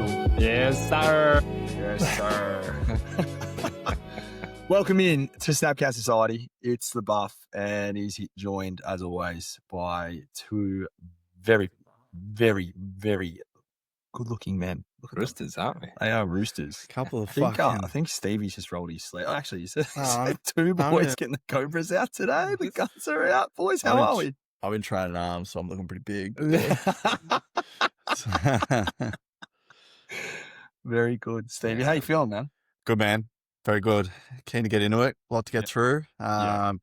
welcome. Yes, sir. Yes, sir. Welcome in to Snapchat Society. It's the Buff, and he's joined, as always, by two very, very, very good-looking men. Look at Roosters, aren't we? They are roosters. Couple of I think Stevie's just rolled his sleeve. Actually, he said two boys getting the Cobras out today. The guns are out, boys. How are we? I've been training arms, so I'm looking pretty big. Very good, Stevie. How you feeling, man? Good, man. Very good. Keen to get into it. A lot to get through.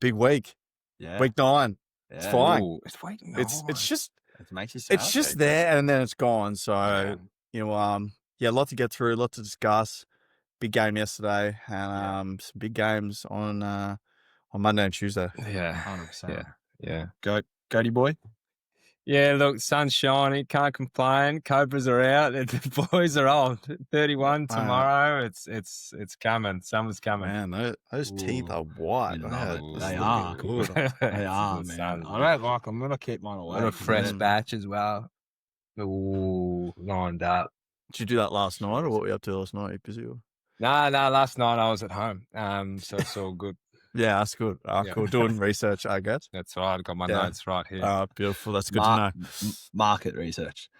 Big week. Yeah. Week 9. Yeah. It's flying. Ooh, it's waiting. It's just It makes you sad. it's just there and then it's gone. So a lot to get through, a lot to discuss. Big game yesterday, and some big games on Monday and Tuesday. Yeah. 100%. Yeah. Goaty boy. Yeah, look, sun's shining, can't complain. Cobras are out. The boys are on. 31 tomorrow. It's coming. Summer's coming. Man, those teeth are white. They are good. They are, man. Sun. I don't like them. I'm gonna keep mine away. What a fresh batch as well. Ooh, lined up. Did you do that last night, or what were you up to last night? You busy? No, last night I was at home. So it's all good. Yeah, that's good. Cool. Doing research, I guess. That's right. I got my notes right here. Beautiful. That's good to know. Market research.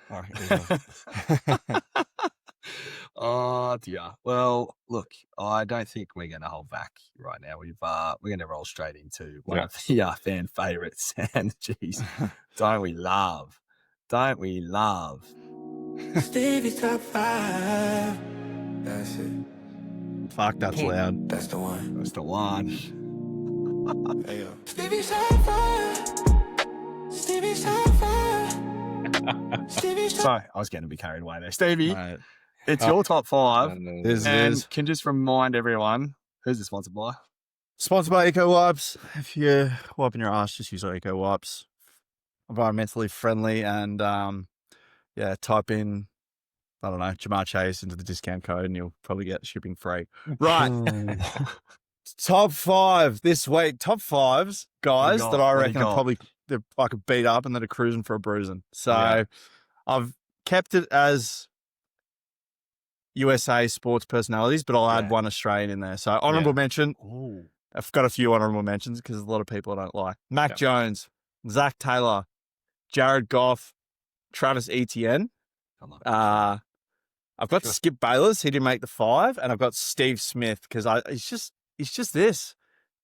Oh dear. Well, look, I don't think we're going to hold back right now. We're going to roll straight into one of the fan favorites, and geez, don't we love? Stevie top 5. That's it. Fuck, that's loud. That's the one. That's the one. Hey, yo. Stevie's top 5. Stevie's top 5. Stevie's top. Sorry, I was getting to be carried away there. Stevie, Mate. it's your top 5. This And is can just remind everyone, who's it sponsored by? sponsored by Eco Wipes. If you're wiping your ass, just use our Eco Wipes. Environmentally friendly, and type in, I don't know, Jamar Chase into the discount code and you'll probably get shipping free. Right. Top 5 this week. Top 5s, guys, that I reckon are probably I could beat up and that are cruising for a bruisin. So I've kept it as USA sports personalities, but I'll add one Australian in there. So honourable mention. Ooh. I've got a few honourable mentions because a lot of people I don't like. Mac Jones, Zach Taylor, Jared Goff, Travis Etienne. I've got Skip Bayless. He didn't make the 5, and I've got Steve Smith because he's just this.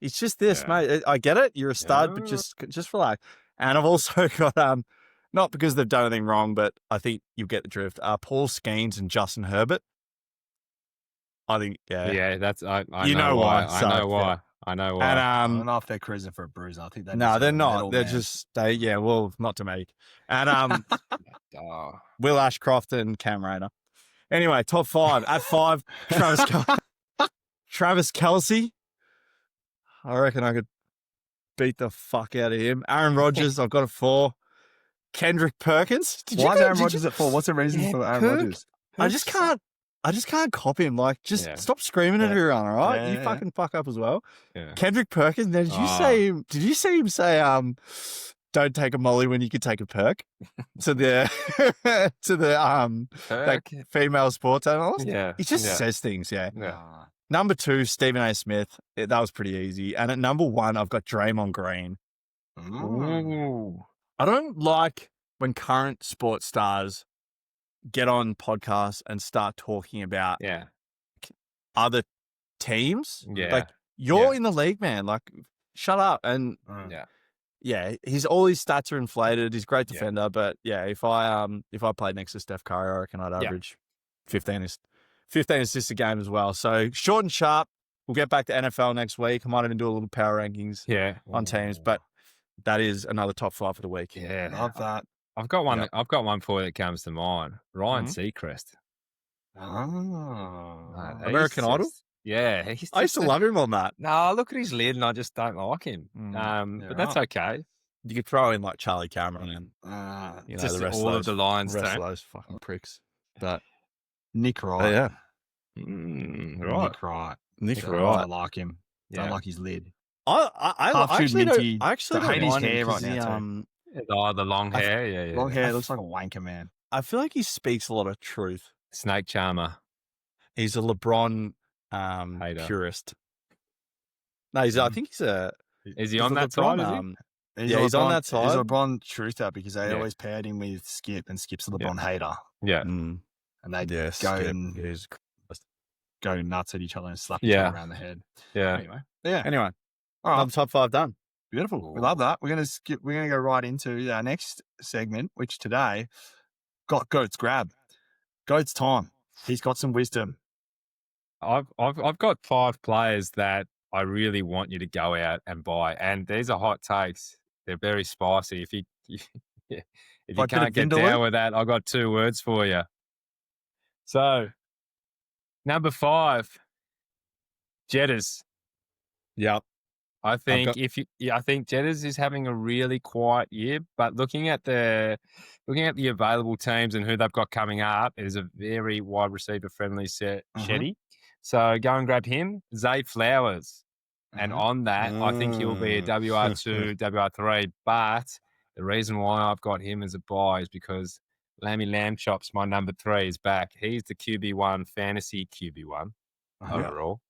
He's just this, mate. I get it. You're a stud, but just relax. And I've also got not because they've done anything wrong, but I think you get the drift. Paul Skeens and Justin Herbert. I think that's I you know why. I know why. And I don't know if they're cruising for a bruiser. I think they're they're not. They're just not to me. And Will Ashcroft and Cam Rayner. Anyway, top 5 at 5. Travis Kelce. I reckon I could beat the fuck out of him. Aaron Rodgers. I've got a 4. Kendrick Perkins. Why is Aaron Rodgers at 4? What's the reason for Aaron Rodgers? I just can't copy him. Like, just stop screaming at everyone, all right? You fucking fuck up as well. Yeah. Kendrick Perkins. Now, did you see him say, don't take a molly when you could take a perk to the like female sports analyst? Yeah. He just says things, Number 2, Stephen A. Smith. That was pretty easy. And at number 1, I've got Draymond Green. Ooh. I don't like when current sports stars get on podcasts and start talking about other teams. Yeah. Like, you're in the league, man. Like, shut up. And all his stats are inflated. He's a great defender, but if I played next to Steph Curry, I reckon I'd average 15 assists a game as well. So short and sharp. We'll get back to NFL next week. I might even do a little power rankings on teams, but that is another top 5 for the week. Yeah, love that. I've got one. I've got one for you that comes to mind. Ryan Seacrest. American Idol. Yeah, I used to love him on that. No, look at his lid, and I just don't like him. But that's okay. You could throw in like Charlie Cameron and just the rest all of of the lines. The rest of those fucking pricks. But Nick Wright. Right. Nick I Wright. like him. Don't like his lid. I actually don't hate his mind hair him right now. The long hair. Long hair looks like a wanker, man. I feel like he speaks a lot of truth Snake charmer. He's a LeBron purist. No, I think he's a. Is he on that side? He's on that side. He's a LeBron truther because they always paired him with Skip, and Skip's a LeBron hater. Yeah. And they go nuts at each other and slap each other around the head. Yeah. Anyway. All right. Top 5 done. Beautiful. We love that. We're gonna go right into our next segment, which today got Goat's grab. Goat's time. He's got some wisdom. I've got 5 players that I really want you to go out and buy, and these are hot takes. They're very spicy. If you can't get down with that, I've got 2 words for you. So, number 5, Jetters. Yep. I think I think Jetters is having a really quiet year, but looking at the available teams and who they've got coming up, it is a very wide receiver friendly set. Shetty. So go and grab him, Zay Flowers. And on that, I think he'll be a WR2, WR3. But the reason why I've got him as a buy is because Lammy Lambchop's my number 3 is back. He's the QB1, fantasy QB1 overall.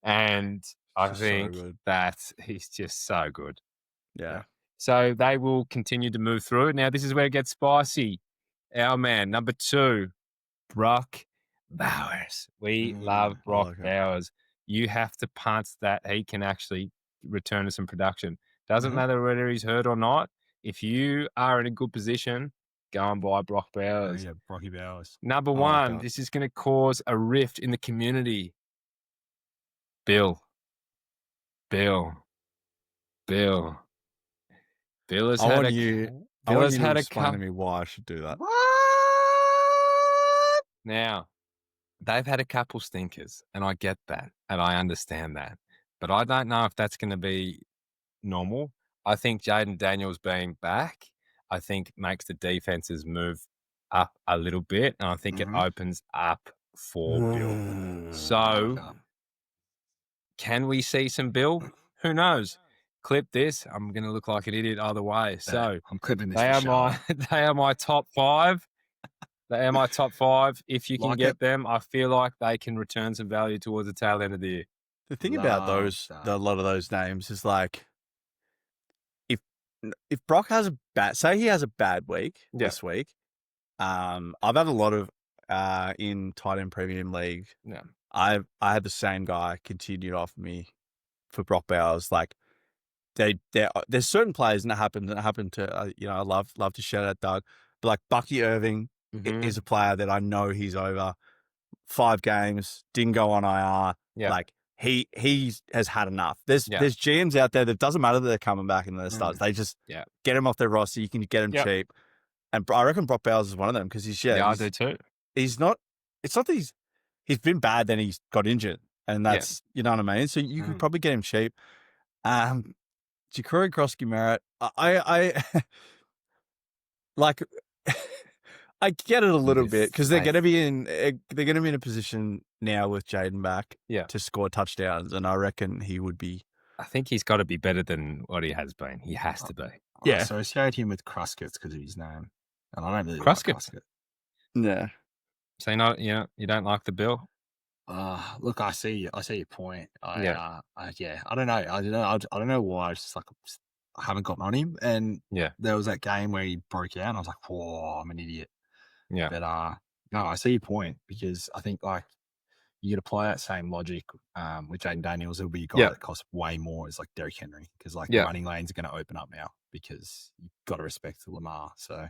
And I think that he's just so good. Yeah. So they will continue to move through. Now, this is where it gets spicy. Our man, number 2, Brock Bowers. We love Brock Bowers. You have to punt that he can actually return to some production. Doesn't matter whether he's hurt or not. If you are in a good position, go and buy Brock Bowers. Yeah, Brocky Bowers. Number 1, this is going to cause a rift in the community. Bill has had a explain to me why I should do that. What? Now, they've had a couple stinkers, and I get that, and I understand that. But I don't know if that's going to be normal. I think Jaden Daniels being back, I think makes the defenses move up a little bit, and I think it opens up for Bill. So, can we see some Bill? Who knows? Clip this. I'm going to look like an idiot either way. So I'm clipping this. They are my top 5. They are my top 5. If you can get them, I feel like they can return some value towards the tail end of the year. The thing about a lot of those names is like, if Brock has say he has a bad week this week, I've had a lot of in tight end premium league. Yeah, I had the same guy continue to offer me for Brock Bowers. Like there's certain players that happen to I love to shout out Doug, but like Bucky Irving is a player that I know he's over 5 games, didn't go on IR. Yeah. Like he has had enough. There's GMs out there that doesn't matter that they're coming back in their starts. They just get him off their roster. You can get him cheap. And I reckon Brock Bowers is one of them because I do too. It's not that he's been bad, then he's got injured. And that's, you know what I mean? So you could probably get him cheap. Ja'Cory Krosky-Merritt, I like, I get it a little bit because they're going to be in a position now with Jaden back to score touchdowns. And I reckon he would be. I think he's got to be better than what he has been. He has to be. I associate him with Kruskets because of his name. And I don't really like Krusket. Yeah. So you don't like the Bill? Look, I see your point. I don't know. I don't know why. It's just like I haven't gotten on him. And there was that game where he broke out, and I was like, "Whoa, I'm an idiot." Yeah. But no, I see your point because I think like you could apply that same logic with Jaden Daniels. It'll be a guy that costs way more. Is like Derrick Henry because like the running lanes are going to open up now because you've got to respect Lamar. So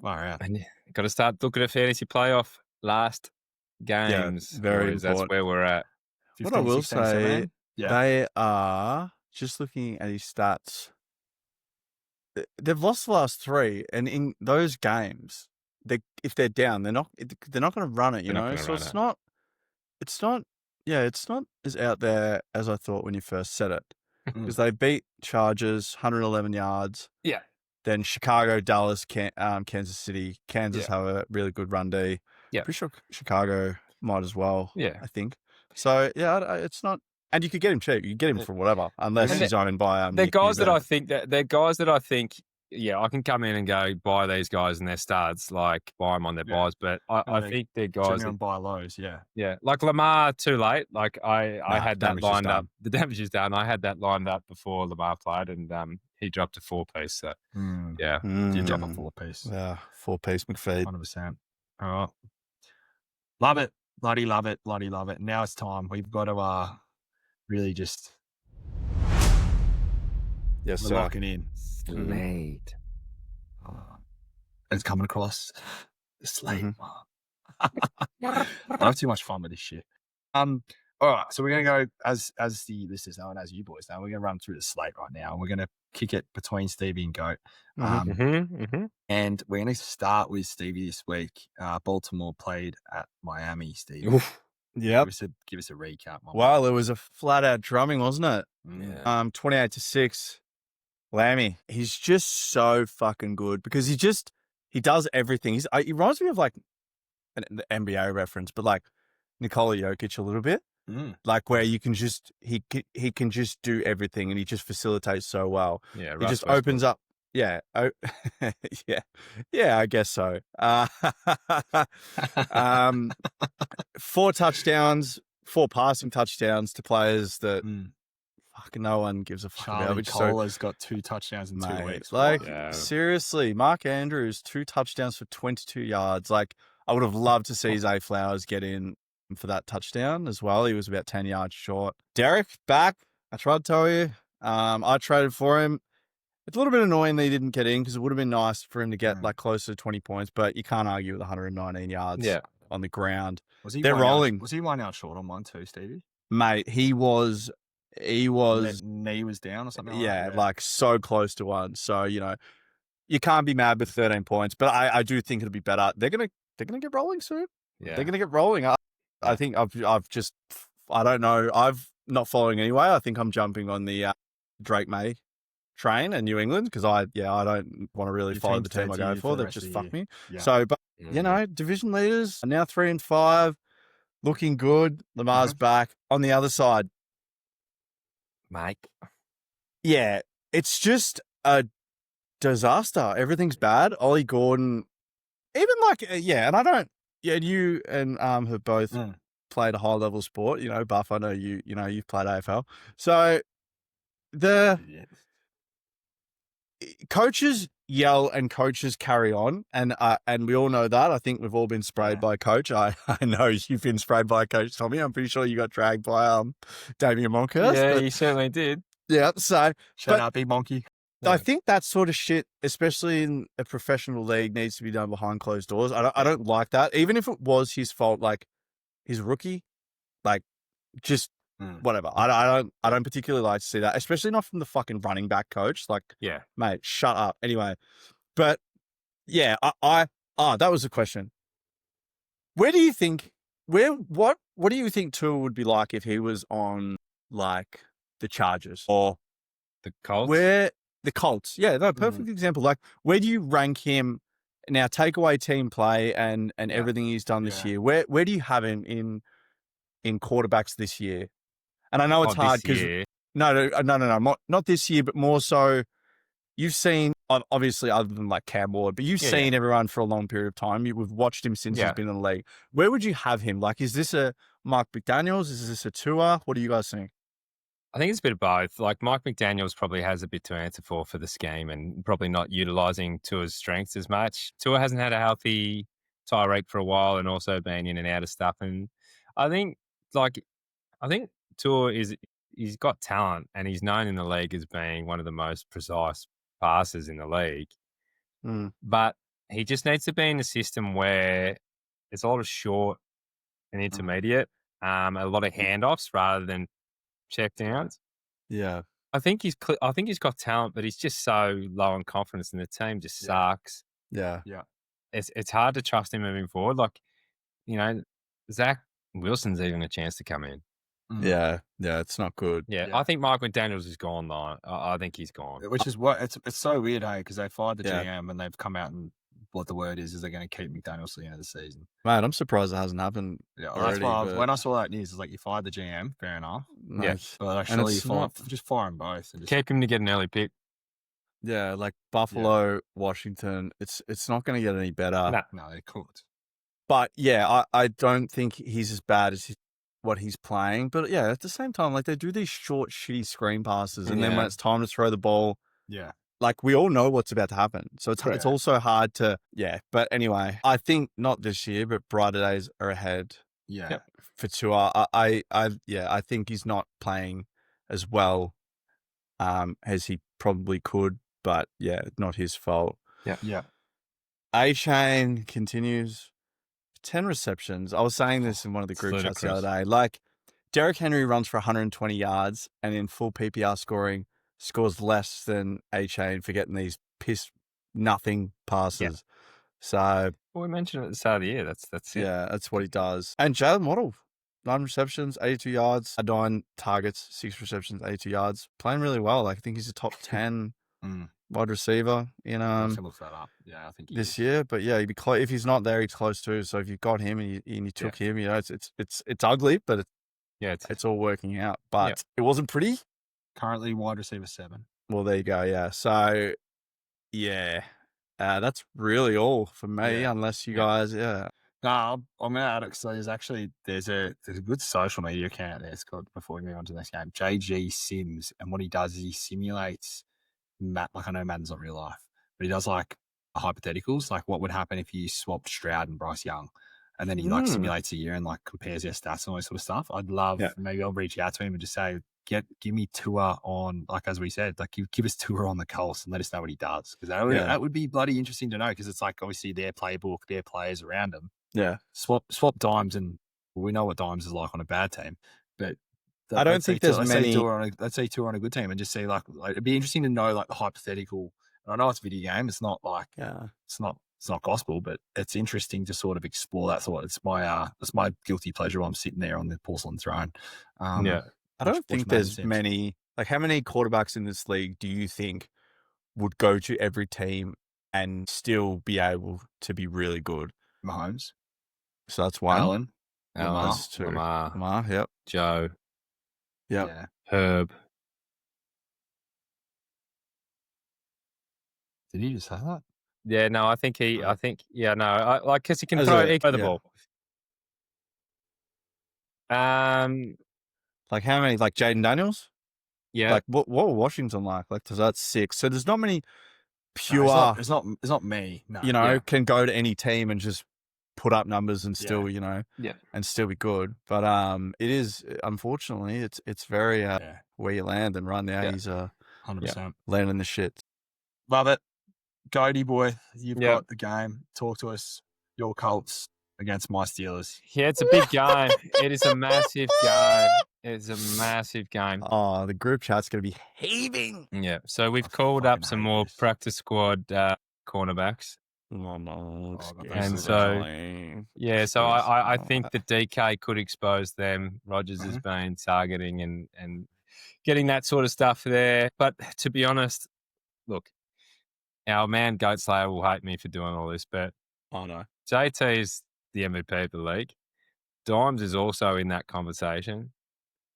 far out. And you got to start looking at fantasy playoff last games. Very important. That's where we're at. 15, what I will 16, say, they are just looking at his stats. They've lost the last 3, and in those games, if they're down, they're not going to run it. You know, so it's not as out there as I thought when you first said it, because they beat Chargers 111 yards. Yeah. Then Chicago, Dallas, Kansas City. Kansas have a really good run D. Yeah. Pretty sure Chicago might as well. Yeah. I think. So, it's not... And you could get him cheap. You could get him for whatever, unless he's owned by... they're guys that I think I can come in and go buy these guys and their studs, like buy them on their buys. But I think they're guys that buy lows. Yeah. Yeah. Like Lamar too late. Like I had that lined up. Done. The damage is done. I had that lined up before Lamar played and he dropped a 4-piece. So yeah. Did drop a 4-piece. Yeah. 4-piece McFeed. 100%. All right. Love it. Bloody love it. Bloody love it. Now it's time. We've got to really just lock it in. Slate. It's coming across the Slate. I have too much fun with this shit. All right, so we're gonna go as the listeners know and as you boys know, we're gonna run through the Slate right now, and we're gonna kick it between Stevie and Goat. And we're gonna start with Stevie this week. Baltimore played at Miami. Stevie, yep. Give us a recap. Well, it was a flat out drumming, wasn't it? Yeah. 28-6. Lammy, he's just so fucking good because he does everything. He reminds me of like an NBA reference, but like Nikola Jokic a little bit, like where you can just he can just do everything and he just facilitates so well. Yeah, he just opens up. Yeah, yeah, I guess so. 4 touchdowns, 4 passing touchdowns to players that. Fucking no one gives a fuck about. Cola's got 2 touchdowns in 2 weeks. Like, seriously, Mark Andrews, 2 touchdowns for 22 yards. Like, I would have loved to see Zay Flowers get in for that touchdown as well. He was about 10 yards short. Derek, back. I tried to tell you. I traded for him. It's a little bit annoying that he didn't get in because it would have been nice for him to get like closer to 20 points, but you can't argue with 119 yards on the ground. They're rolling. Was he 1 out short on one too, Stevie? Mate, he was knee was down or something. Like so close to one. So you can't be mad with 13 points. But I do think it'll be better. They're gonna get rolling soon. Yeah, they're gonna get rolling. I think I don't know. I've not following anyway. I think I'm jumping on the Drake May train in New England because I don't want to really follow the team I go for. They've just fucked me. Yeah. So, but division leaders are now 3-5, looking good. Lamar's back on the other side. Mike. Yeah, it's just a disaster. Everything's bad. Ollie Gordon, even like, and I don't, you and have both played a high level sport, Buff, I know you've played AFL. So the coaches yell and coaches carry on. And we all know that. I think we've all been sprayed by a coach. I know you've been sprayed by a coach, Tommy. I'm pretty sure you got dragged by Damien Monkhurst. Yeah, you certainly did. Yeah. So shout out, big monkey. I think that sort of shit, especially in a professional league, needs to be done behind closed doors. I don't like that. Even if it was his fault, like his rookie, like just whatever. I don't particularly like to see that, especially not from the fucking running back coach. Like, mate, shut up. Anyway, but yeah, that was the question. What do you think Tua would be like if he was on like the Chargers or the Colts? The Colts. Yeah, no, perfect example. Like, where do you rank him now? Take away team play and everything he's done this year. Where do you have him in quarterbacks this year? And I know it's hard because no, not this year, but more so. You've seen, obviously, other than like Cam Ward, but you've seen everyone for a long period of time. We've watched him since he's been in the league. Where would you have him? Like, is this a Mark McDaniels? Is this a Tua? What do you guys think? I think it's a bit of both. Like Mike McDaniels probably has a bit to answer for this game and probably not utilising Tua's strengths as much. Tua hasn't had a healthy Tyreek for a while and also been in and out of stuff. And I think Tua he's got talent and he's known in the league as being one of the most precise passers in the league. But he just needs to be in a system where it's a lot of short and intermediate, a lot of handoffs rather than check downs. Yeah. I think he's got talent, but he's just so low on confidence and the team just sucks. Yeah. Yeah. It's hard to trust him moving forward. Like, Zach Wilson's even a chance to come in. Yeah. Yeah. It's not good. Yeah. I think Mike McDaniels is gone though. I think he's gone. Which is what it's so weird, hey, because they fired the GM and they've come out and what the word is they're going to keep McDaniels to the end of the season. Mate, I'm surprised it hasn't happened. Yeah, already, that's why when I saw that news, it's like you fired the GM, fair enough. Yeah, but actually, just fire them both. And keep him to get an early pick. Yeah, like Buffalo, Washington. It's not going to get any better. No, they're cooked. But yeah, I don't think he's as bad as what he's playing. But yeah, at the same time, like they do these short, shitty screen passes, and then when it's time to throw the ball, like we all know what's about to happen. So it's also hard to But anyway, I think not this year, but brighter days are ahead. Yeah, for Tua, I think he's not playing as well as he probably could. But yeah, not his fault. Yeah. A-Chain continues 10 receptions. I was saying this in one of the group chats the other day. Like, Derrick Henry runs for 120 yards and in full PPR scoring scores less than A-Chain for getting these piss nothing passes. So, well, we mentioned at the start of the year. That's it. Yeah, that's what he does. And Jalen Waddle, 9 receptions, 82 yards, 9 targets, 6 receptions, 82 yards. Playing really well. Like, I think he's a top 10 wide receiver in I can look that up. Yeah, I think this year. But yeah, he'd be close. If he's not there, he's close too. So if you've got him and you took him, you know, it's ugly, but it's all working out. But it wasn't pretty. Currently wide receiver 7. Well, there you go. Yeah. So yeah, that's really all for me. Unless you guys, No, I'm gonna add it. So there's a good social media account there. It's called, before we move on to the next game, JG Sims, and what he does is he simulates like I know Madden's not real life, but he does like hypotheticals, like what would happen if you swapped Stroud and Bryce Young, and then he like simulates a year and like compares their stats and all this sort of stuff. I'd love maybe I'll reach out to him and just say, give me Tua on, like as we said, like give us Tua on the Colts and let us know what he does, because that would be bloody interesting to know, because it's like obviously their playbook, their players around them. Yeah, swap Dimes, and we know what Dimes is like on a bad team, but I don't think there's many. Let's say Tua on a good team, and just see like it'd be interesting to know like the hypothetical. And I know it's a video game; it's not like it's not gospel, but it's interesting to sort of explore that thought. It's my guilty pleasure while I'm sitting there on the porcelain throne. I don't think there's many. Like, how many quarterbacks in this league do you think would go to every team and still be able to be really good? Mahomes. So that's one. Allen. That's 2. Lamar. Yep. Joe. Yep. Yeah. Herb. Did he just say that? Yeah, no, I think because he can throw the ball. Like how many? Like Jaden Daniels? Yeah. Like what were Washington like? Like, so that's 6. So there's not many pure. It's not me. No. You know, can go to any team and just put up numbers and still, and still be good. But it is, unfortunately, it's very where you land, and right now he's 100% landing the shit. Love it. Goaty boy, you've got the game. Talk to us. Your Colts against my Steelers. Yeah, it's a big game. It is a massive game. It's a massive game. Oh, the group chat's going to be heaving. Yeah, so we've called up some more practice squad cornerbacks. And so, I think the DK could expose them. Rodgers has been targeting and getting that sort of stuff there. But to be honest, look, our man Goat Slayer will hate me for doing all this, but JT is the MVP of the league. Dimes is also in that conversation.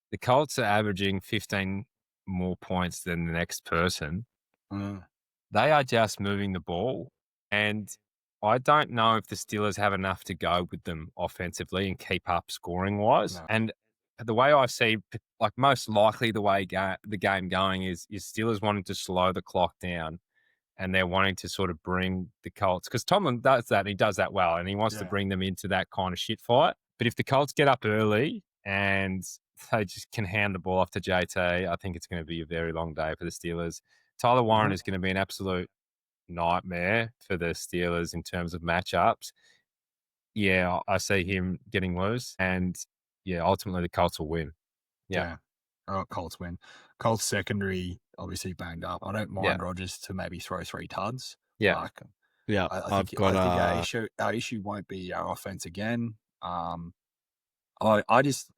The Colts are averaging 15 more points than the next person. They are just moving the ball. And I don't know if the Steelers have enough to go with them offensively and keep up scoring-wise. No. And the way I see, like most likely the way the game going is Steelers wanting to slow the clock down, and they're wanting to sort of bring the Colts, because Tomlin does that, and he does that well, and he wants to bring them into that kind of shit fight. But if the Colts get up early and they just can hand the ball off to JT, I think it's going to be a very long day for the Steelers. Tyler Warren is going to be an absolute nightmare for the Steelers in terms of matchups. Yeah, I see him getting loose, and ultimately the Colts will win. Yeah. Oh, Colts win. Colts secondary obviously banged up. I don't mind Rodgers to maybe throw 3 tuds. Yeah. I think our issue won't be our offense again. I just,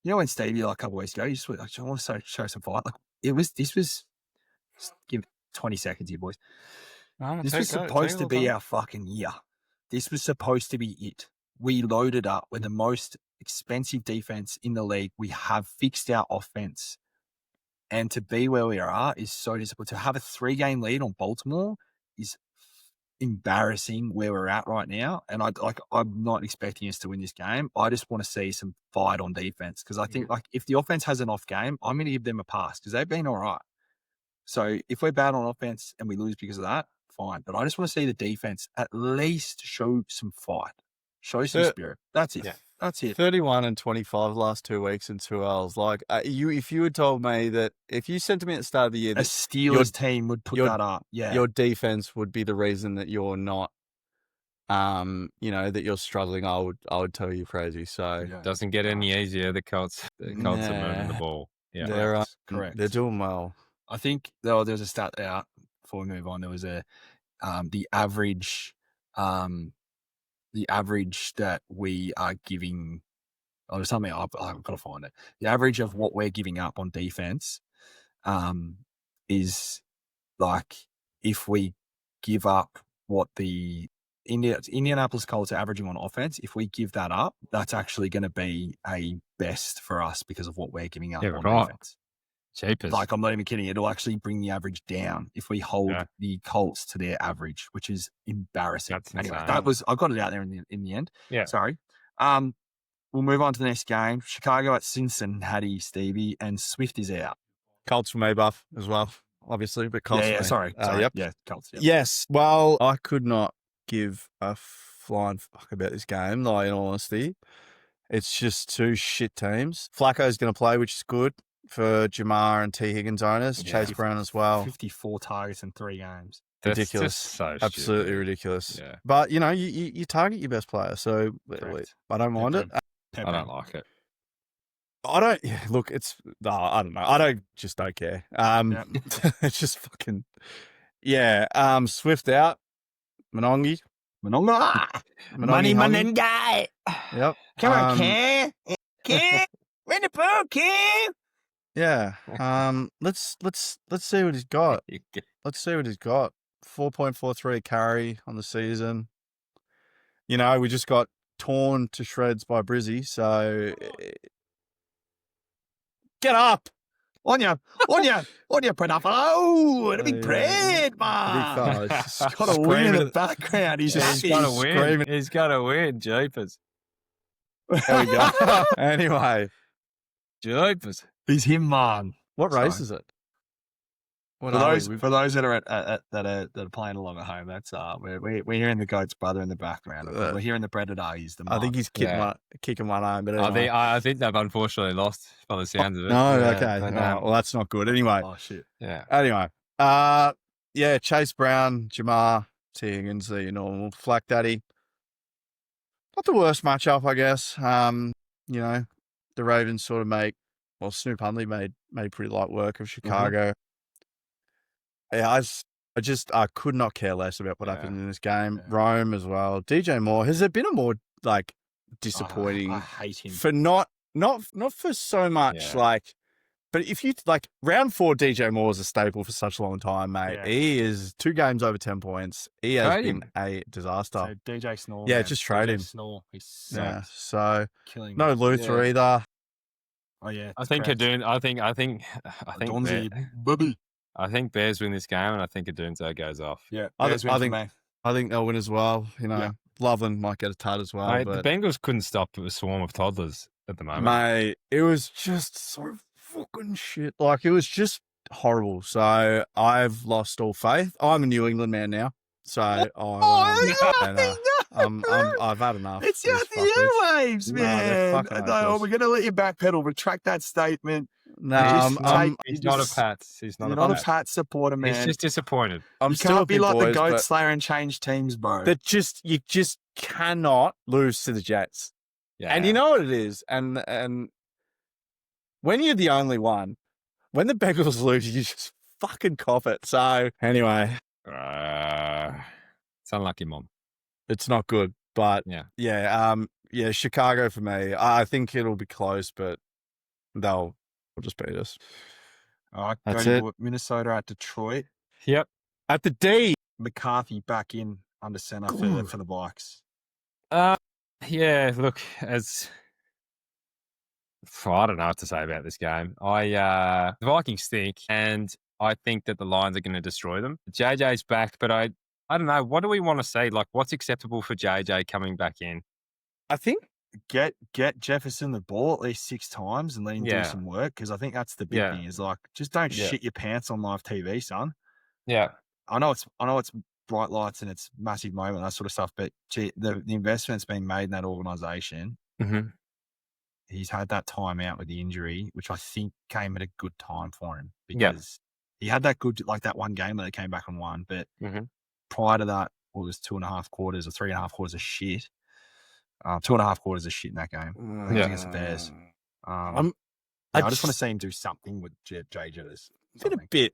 when Stevie like a couple of weeks ago, you just I want to show some fight. Like this was give 20 seconds here, boys. This was supposed to be our fucking year. This was supposed to be it. We loaded up with the most expensive defense in the league. We have fixed our offense. And to be where we are is so disappointing. To have a 3-game lead on Baltimore is embarrassing where we're at right now. And I'm not expecting us to win this game. I just want to see some fight on defense because I think if the offense has an off game, I'm going to give them a pass because they've been all right. So if we're bad on offense and we lose because of that, fine. But I just want to see the defense at least show some fight, show some spirit. That's it. Yeah. That's it. 31 and 25 the last 2 weeks and 2 L's. Like if you had told me that, if you said to me at the start of the year that a Steelers team would put that up, your defense would be the reason that you're not, that you're struggling, I would tell you crazy. So doesn't get any easier. The Colts are moving the ball. Yeah, they're correct. They're doing well. I think there's a stat out before we move on. There was the average that we are giving. Oh, there's something I've got to find it. The average of what we're giving up on defense, is like if we give up what the Indianapolis Colts are averaging on offense. If we give that up, that's actually going to be a best for us because of what we're giving up on defense. Cheapers. Like, I'm not even kidding. It'll actually bring the average down if we hold the Colts to their average, which is embarrassing. Anyway, I got it out there in the end. Yeah. Sorry. We'll move on to the next game. Chicago at Cincinnati, Stevie, and Swift is out. Colts for me, Buff, as well, obviously, but Colts for me. Sorry. Yep. Yeah, Colts. Yep. Yes. Well, I could not give a flying fuck about this game, like, in all honesty. It's just two shit teams. Flacco's going to play, which is good for Jamar and T. Higgins owners. Chase Brown as well. 54 targets in 3 games. Ridiculous. So absolutely stupid. Ridiculous. Yeah. But, you target your best player, so I don't mind it. I don't like it. I don't. Yeah, look, I don't know. I don't care. It's just fucking. Yeah. Swift out. Monongi. Money, guy. Yep. Come on, Cam. Win the ball, Cam. Yeah. Let's see what he's got. Let's see what he's got. 4.43 carry on the season. We just got torn to shreds by Brizzy, so get up. On you, Predafo. Oh, the big Pred, man. He's got a win in the background. He's got to win. He's got to win, jeepers. There we go. Anyway. Jeepers. He's him, man. What race is it? For those that are that are playing along at home, that's we're hearing the goat's brother in the background. We're hearing the Predator. He's the man. I think he's kicking one arm, but anyway. I think they've unfortunately lost by the sounds of it. No, okay. No, well, that's not good. Anyway. Oh shit. Yeah. Anyway. Chase Brown, Jamar, T. Higgins, your normal Flack Daddy. Not the worst matchup, I guess. The Ravens sort of Snoop Hundley made pretty light work of Chicago. Mm-hmm. Yeah, I could not care less about what happened in this game. Yeah. Rome as well. DJ Moore. Has there been a more disappointing? I hate him for not for so much but if you round 4, DJ Moore is a staple for such a long time, mate. Yeah. He is 2 games over 10 points. He has been a disaster. So DJ Snore. Yeah, just trade him. Snore. He's so killing. No Luther either. Oh yeah, I think Adun. I think. Bubby. I think Bears win this game, and I think Adunzo goes off. Yeah, I think they'll win as well. Loveland might get a tud as well. Mate, the Bengals couldn't stop a swarm of toddlers at the moment. Mate, it was just so fucking shit. Like, it was just horrible. So I've lost all faith. I'm a New England man now. So I've had enough. It's just the airwaves, man. No, we're going to let you backpedal. Retract that statement. No, he's not a Pats. He's not a Pats supporter, man. He's just disappointed. You can't be like the Goat Slayer and change teams, bro. You just cannot lose to the Jets. Yeah. And you know what it is? And when you're the only one, when the Bengals lose, you just fucking cop it. So anyway. It's unlucky, Mom. It's not good, but Chicago for me. I think it'll be close, but they'll just beat us. All right, that's it. Minnesota at Detroit. Yep. At the D. McCarthy back in under center for the Vikes. Yeah, look, as I don't know what to say about this game. The Vikings stink, and I think that the Lions are going to destroy them. JJ's back, but I don't know. What do we want to see? Like, what's acceptable for JJ coming back in? I think get Jefferson the ball at least 6 times and let him do some work, because I think that's the big thing. Is like, just don't shit your pants on live TV, son. Yeah, I know it's bright lights and it's massive moment, that sort of stuff, but the investment's been made in that organization. Mm-hmm. He's had that time out with the injury, which I think came at a good time for him, because he had that good, like that one game that they came back and won. But prior to that, it was 2.5 quarters or 3.5 quarters of shit. 2.5 quarters of shit in that game. I think it was against the Bears. I just want to see him do something with JJ. It's been a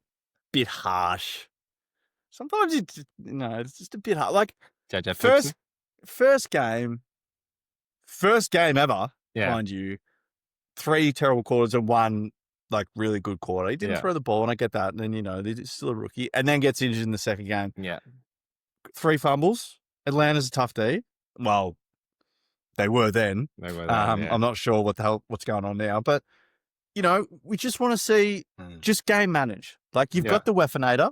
bit harsh. Sometimes it's just a bit hard. Like JJ first game ever. Yeah. Mind you, 3 terrible quarters and 1 like really good quarter. He didn't throw the ball, and I get that. And then he's still a rookie, and then gets injured in the second game. Yeah, 3 fumbles. Atlanta's a tough D. Well, they were then. I'm not sure what's going on now, but we just want to see just game manage. Like you've got the weaponator,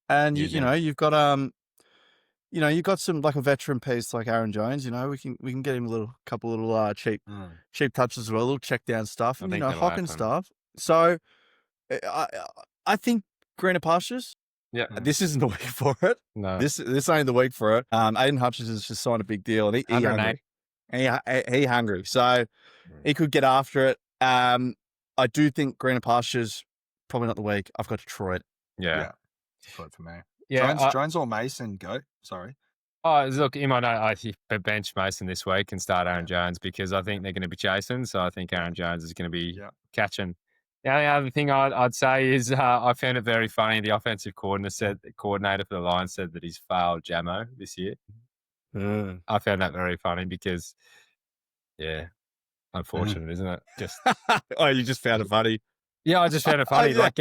and you've got you've got some like a veteran piece like Aaron Jones. We can get him a couple little cheap touches as well, little check down stuff, and Hock and stuff. So I think greener pastures. Yeah, this isn't the week for it. No, this ain't the week for it. Aiden Hutchinson's just signed a big deal, and he hungry. He hungry, so he could get after it. I do think greener pastures probably not the week. I've got Detroit. Yeah. Detroit for me. Yeah, Jones or Mason, go. Sorry. Oh, look, you might know I bench Mason this week and start Aaron Jones, because I think they're going to be chasing. So I think Aaron Jones is going to be catching. The only other thing I'd say is I found it very funny. The offensive coordinator for the Lions said that he's failed Jamo this year. I found that very funny because, unfortunate, isn't it? Just you just found it funny. Yeah, I just found it funny. Like,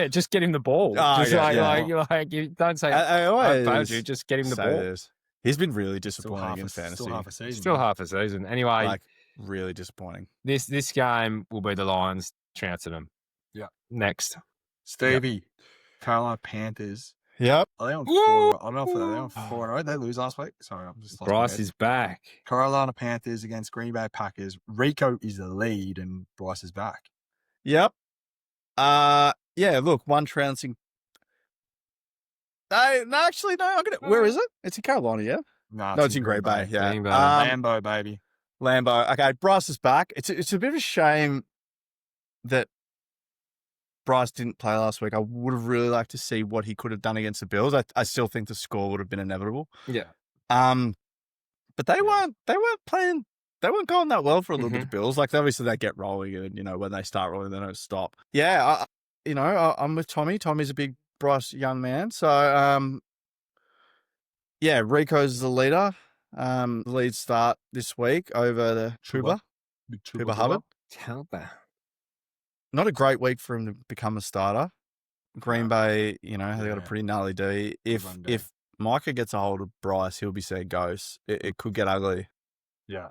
just get him the ball. Like, you don't say, I failed you, just get him the ball. This. He's been really disappointing in fantasy. Still half a season. Anyway, like, really disappointing. This game will be the Lions trouncing them. Yeah. Next. Stevie, Carolina Panthers. Yep. Are they on 4? I don't know if they're on 4-0. They lose last week. Sorry, I'm just. Bryce is back. Carolina Panthers against Green Bay Packers. Rico is the lead, and Bryce is back. Yep. Look, one trouncing. No, actually, no. Where is it? It's in Carolina, yeah? No, it's in Green Bay. Yeah. Lambeau, baby. Lambeau. Okay, Bryce is back. It's a bit of a shame that Bryce didn't play last week. I would have really liked to see what he could have done against the Bills. I still think the score would have been inevitable. Yeah. But they weren't playing. They weren't going that well for a little bit. The Bills, like obviously they get rolling, and when they start rolling, they don't stop. Yeah, I'm with Tommy. Tommy's a big Bryce young man, so Rico's the leader. The lead start this week over the Chuba Hubbard. Not a great week for him to become a starter. Green Bay, they got a pretty gnarly D. If Micah gets a hold of Bryce, he'll be seeing ghosts. It could get ugly. Yeah.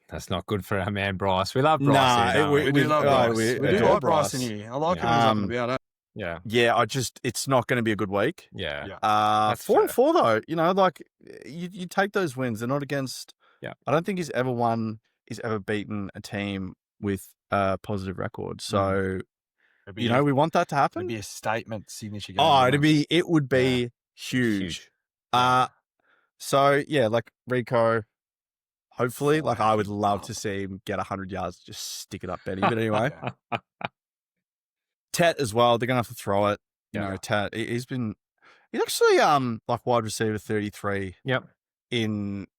That's not good for our man Bryce. We love Bryce. We do love Bryce. We do like Bryce in here. I like him about it. Yeah. Yeah, it's not going to be a good week. Yeah. 4-4 though, like you take those wins. They're not against. Yeah. I don't think he's ever beaten a team with a positive record. So, we want that to happen. It'd be a statement signature game. Oh, it would be huge. So yeah, like Rico. Hopefully, like I would love to see him get 100 yards, just stick it up, Benny. But anyway, Tet as well. They're gonna have to throw it. Tet. He's actually like wide receiver 33. Yep.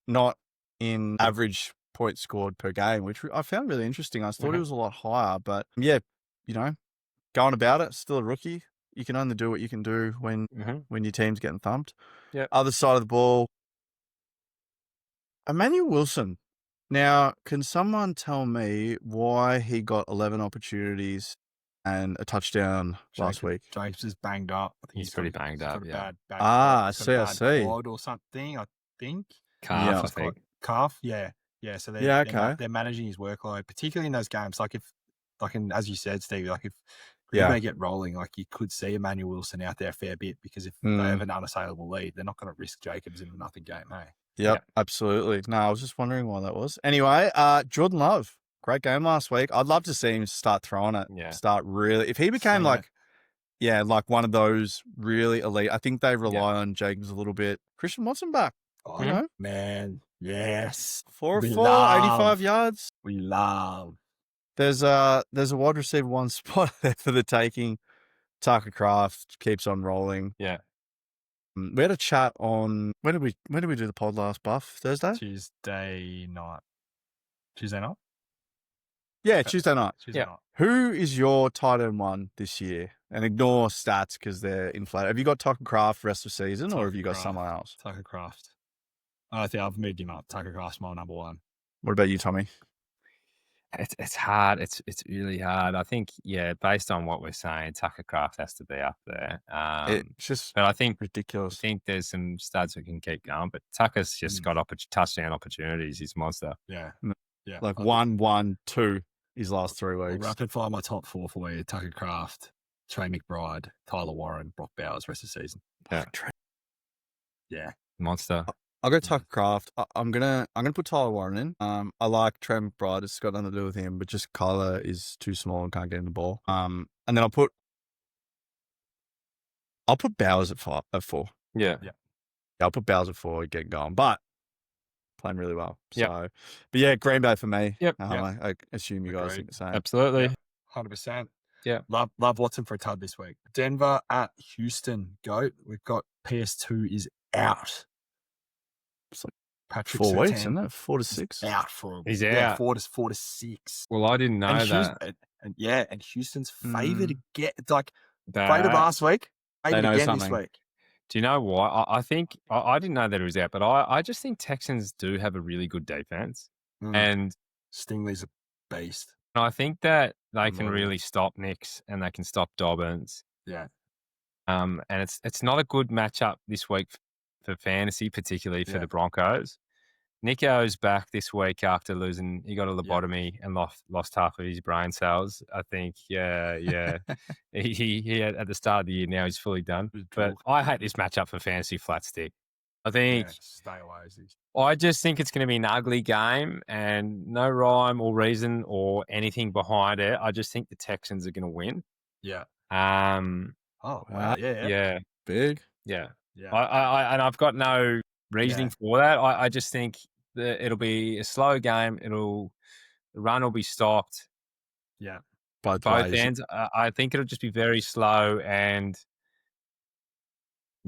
Not in average points scored per game, which I found really interesting. I thought he was a lot higher, but going about it, still a rookie. You can only do what you can do when your team's getting thumped. Yeah. Other side of the ball. Emmanuel Wilson. Now, can someone tell me why he got 11 opportunities and a touchdown last week? James is banged up. I think he's pretty banged up. Yeah. I see. Quad or something. I think. Calf. I think. Calf. Yeah. Yeah, so they're managing his workload, particularly in those games. As you said, Stevie, if they get rolling, you could see Emmanuel Wilson out there a fair bit because if they have an unassailable lead, they're not going to risk Jacobs in a nothing game, hey? Yep, absolutely. No, I was just wondering why that was. Anyway, Jordan Love, great game last week. I'd love to see him start throwing it. Yeah. Start really. If he became one of those really elite, I think they rely on Jacobs a little bit. Christian Watson back. Oh, man. Yes. 4 of 4, 85 yards. We love. There's a wide receiver one spot there for the taking. Tucker Kraft keeps on rolling. Yeah. We had a chat on when did we do the pod last, Buff? Thursday? Tuesday night. Yeah, Tuesday night. Tuesday night. Who is your tight end one this year? And ignore stats because they're inflated. Have you got Tucker Kraft rest of the season, or have you got someone else? Tucker Kraft. I think I've moved him up. Tucker Kraft's my number one. What about you, Tommy? It's hard. It's really hard. I think, based on what we're saying, Tucker Kraft has to be up there. It's just but I think ridiculous. I think there's some studs who can keep going, but Tucker's just got touchdown opportunities. He's a monster. Yeah. Yeah. 1, 2 his last 3 weeks. Rapid fire my top 4 for you. Tucker Kraft, Trey McBride, Tyler Warren, Brock Bowers rest of the season. Yeah. Monster. I'll go Tucker Kraft. I'm gonna put Tyler Warren in. I like Trey McBride. It's got nothing to do with him, but just Kyler is too small and can't get in the ball. And then I'll put Bowers at 4. Yeah. I'll put Bowers at 4, get going. But playing really well. So, but yeah, Green Bay for me. Yep. I assume you guys think the same. Absolutely. 100%. Yeah. Love Watson for a tud this week. Denver at Houston. Goat. We've got PS2 is out. It's like Patrick 4 weeks, Surtain isn't it? 4 to 6. Out for He's out. 4 to 6. Well, I didn't know that. And Houston's favored again. Favored That- last week. Favored know again something. this week. Do you know what? I think I didn't know that it was out, but I just think Texans do have a really good defense, and Stingley's a beast. I think that they can really stop Nix and they can stop Dobbins. Yeah. And it's not a good matchup this week for fantasy, particularly for the Broncos. Nico's back this week after losing. He got a lobotomy and lost half of his brain cells. I think, he had at the start of the year. Now he's fully done. But I hate this matchup for fantasy flat stick. I think stay away. I just think it's going to be an ugly game and no rhyme or reason or anything behind it. I just think the Texans are going to win. Yeah. Oh wow. Yeah. Big. Yeah. Yeah. I've got no reasoning for that. I just think that it'll be a slow game. The run will be stopped. Yeah. Both ends. I think it'll just be very slow and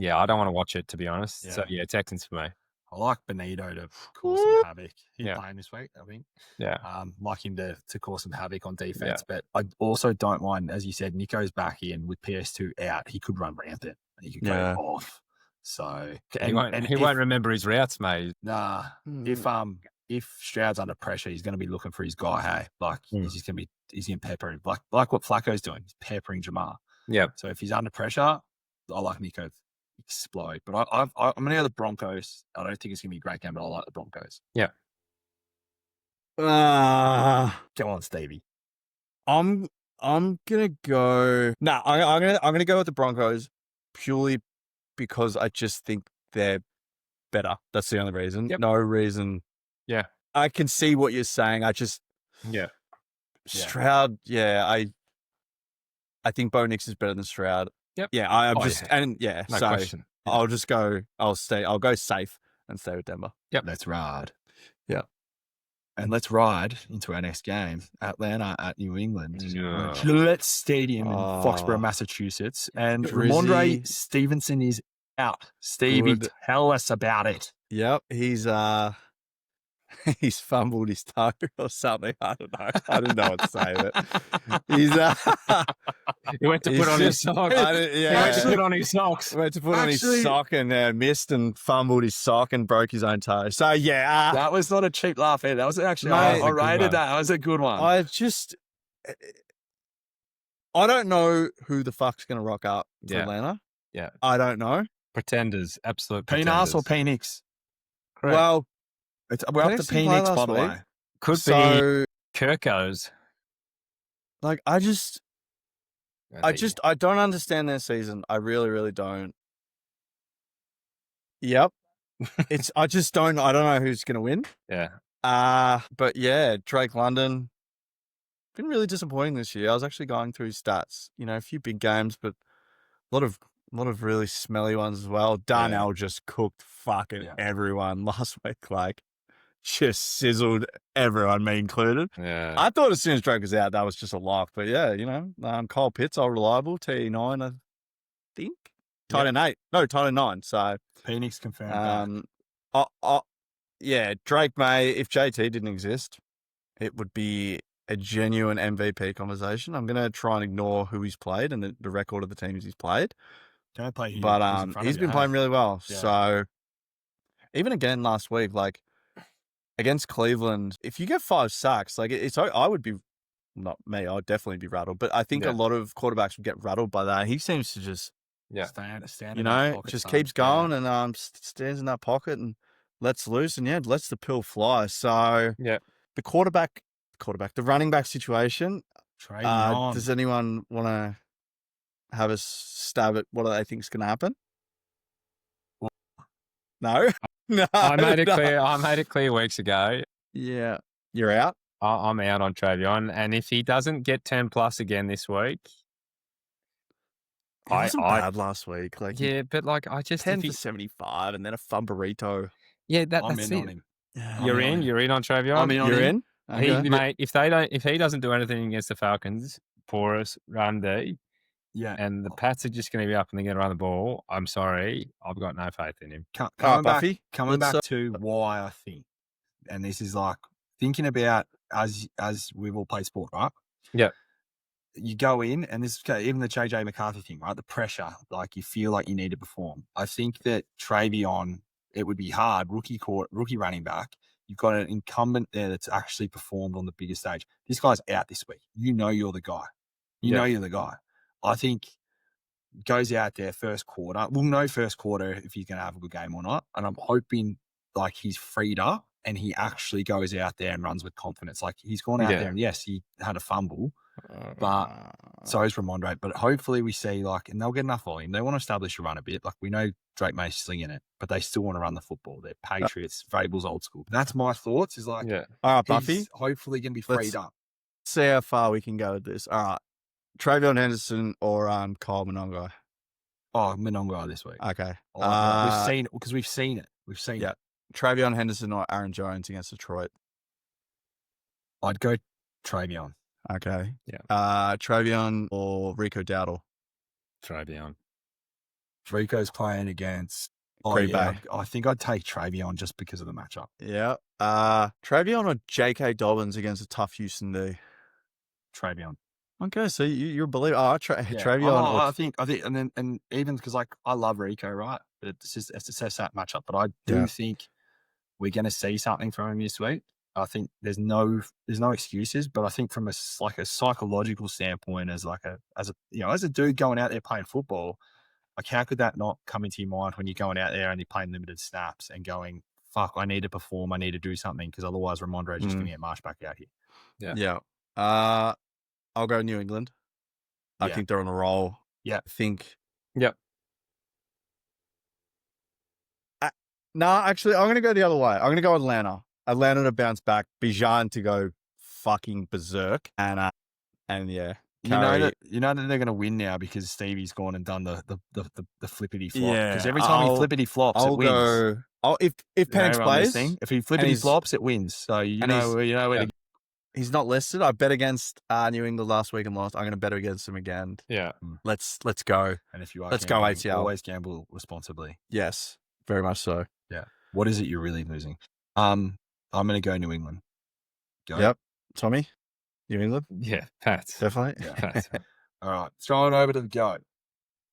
I don't want to watch it, to be honest. Yeah. So Texans for me. I like Benito to cause some havoc. He's playing this week, I think. Yeah. Like him to cause some havoc on defense. But I also don't mind, as you said, Nico's back in with PS2 out. He could run rampant. He could go off. So he won't remember his routes, mate. Nah. If Stroud's under pressure, he's going to be looking for his guy. Hey, he's going to pepper him, like what Flacco's doing. He's peppering Jamar. Yeah. So if he's under pressure, I like Nico to explode. But I'm going to go the Broncos. I don't think it's going to be a great game, but I like the Broncos. Yeah. Come on, Stevie. I'm gonna go. No, I'm gonna go with the Broncos purely because I just think they're better. That's the only reason. Yep. No reason. Yeah. I can see what you're saying. Stroud. Yeah. I think Bo Nix is better than Stroud. Yep. Yeah. No question. I'll just go. I'll go safe and stay with Denver. Yep. Let's ride. Yeah. And let's ride into our next game, Atlanta at New England. Yeah. Gillette Stadium in Foxborough, Massachusetts. And Ramondre Stevenson is out. Stevie, tell us about it. Yep. He's fumbled his toe or something. I don't know. I didn't know what to say, but he's he went to put on his socks. He went to put on his socks. Went to put on his sock and missed and fumbled his sock and broke his own toe. So that was not a cheap laugh, Ed. That was actually I rated that. That was a good one. I don't know who the fuck's going to rock up for Atlanta. Yeah, I don't know. Pretenders, absolute Penas or Penix? Well, We're up Who to did he play Penix, by last the week? way. Could So, be Kirko's. like, I don't understand their season. I really, really don't. Yep. I don't know who's going to win. Yeah. But yeah, Drake London, been really disappointing this year. I was actually going through his stats, a few big games, but a lot of really smelly ones as well. Darnell just cooked fucking everyone last week, like just sizzled everyone, me included. Yeah. I thought as soon as Drake was out, that was just a lock. But yeah, Cole Pitts, all reliable, TE9, I think. Tight end 8. No, tight end 9. So Penix confirmed back. Yeah, Drake May, if JT didn't exist, it would be a genuine MVP conversation. I'm going to try and ignore who he's played and the record of the teams he's played. Don't play him. But he's been playing really well. Yeah. So even again last week, like against Cleveland, if you get 5 sacks, like I would be, not me, I'd definitely be rattled. But I think a lot of quarterbacks would get rattled by that. He seems to just, stand just keeps going and stands in that pocket and lets loose and lets the pill fly. So the quarterback, the running back situation. Does anyone want to have a stab at what they think is going to happen? No, no. I made it clear weeks ago. Yeah, you're out. I'm out on Travion, and if he doesn't get 10+ again this week, It wasn't bad last week. Like but like I just 10 for 75 and then a fumburrito. Yeah, I'm that's in it. on him. Yeah, You're in on Travion. I'm in on him. Okay. Mate, if he doesn't do anything against the Falcons, porous run D, and the Pats are just going to be up and they're going to run the ball, I'm sorry, I've got no faith in him. Coming back to why I think, and this is like thinking about as we've all played sport, right? Yeah. You go in, and this even the JJ McCarthy thing, right? The pressure, like you feel like you need to perform. I think that Travion, it would be hard. Rookie running back. You've got an incumbent there that's actually performed on the biggest stage. This guy's out this week. You're the guy. Know you're the guy. I think goes out there first quarter. We'll know first quarter if he's going to have a good game or not. And I'm hoping like he's freed up and he actually goes out there and runs with confidence. Like he's gone out there and yes, he had a fumble, but so is Ramondre. But hopefully we see and they'll get enough volume. They want to establish a run a bit. Like we know Drake May's slinging it, but they still want to run the football. They're Patriots, Vrabel's old school. That's my thoughts is all right, Buffy, hopefully going to be freed up. See how far we can go with this. All right. Travion Henderson or Kyle Monongai? Oh, Monongai this week. Okay. We've seen it because we've seen it. Yeah. Travion Henderson or Aaron Jones against Detroit? I'd go Travion. Okay. Yeah. Travion or Rico Dowdle? Travion. Rico's playing against Green Bay. I think I'd take Travion just because of the matchup. Yeah. Travion or J.K. Dobbins against a tough Houston D? Travion. Okay, so you're a believer. Travion. I think, and even because I love Rico, right? But it's a sad matchup. But I do think we're going to see something from him this week. I think there's no excuses. But I think from a psychological standpoint, as a dude going out there playing football, like how could that not come into your mind when you're going out there and you're playing limited snaps and going, fuck, I need to perform, I need to do something because otherwise Ramondre is just going to get marched back out here. Yeah. I'll go New England. I think they're on a roll. Yeah. I think. Yep. No, actually, I'm going to go the other way. I'm going to go Atlanta. Atlanta to bounce back. Bijan to go fucking berserk. And yeah. You know that they're going to win now because Stevie's gone and done the flippity flop. Yeah. Because every time he flippity flops, it wins. If Penix plays, if he flippity flops, it wins. So you know where to. He's not listed. I bet against New England last week and lost. I'm going to bet against him again. Yeah. Let's go. And if you are let's go ATL. Always gamble responsibly. Yes, very much so. Yeah. What is it you're really losing? I'm going to go New England. Go. Yep. Tommy, New England? Yeah. Pats. Definitely. Yeah. Pats. All right. Throwing over to the goat.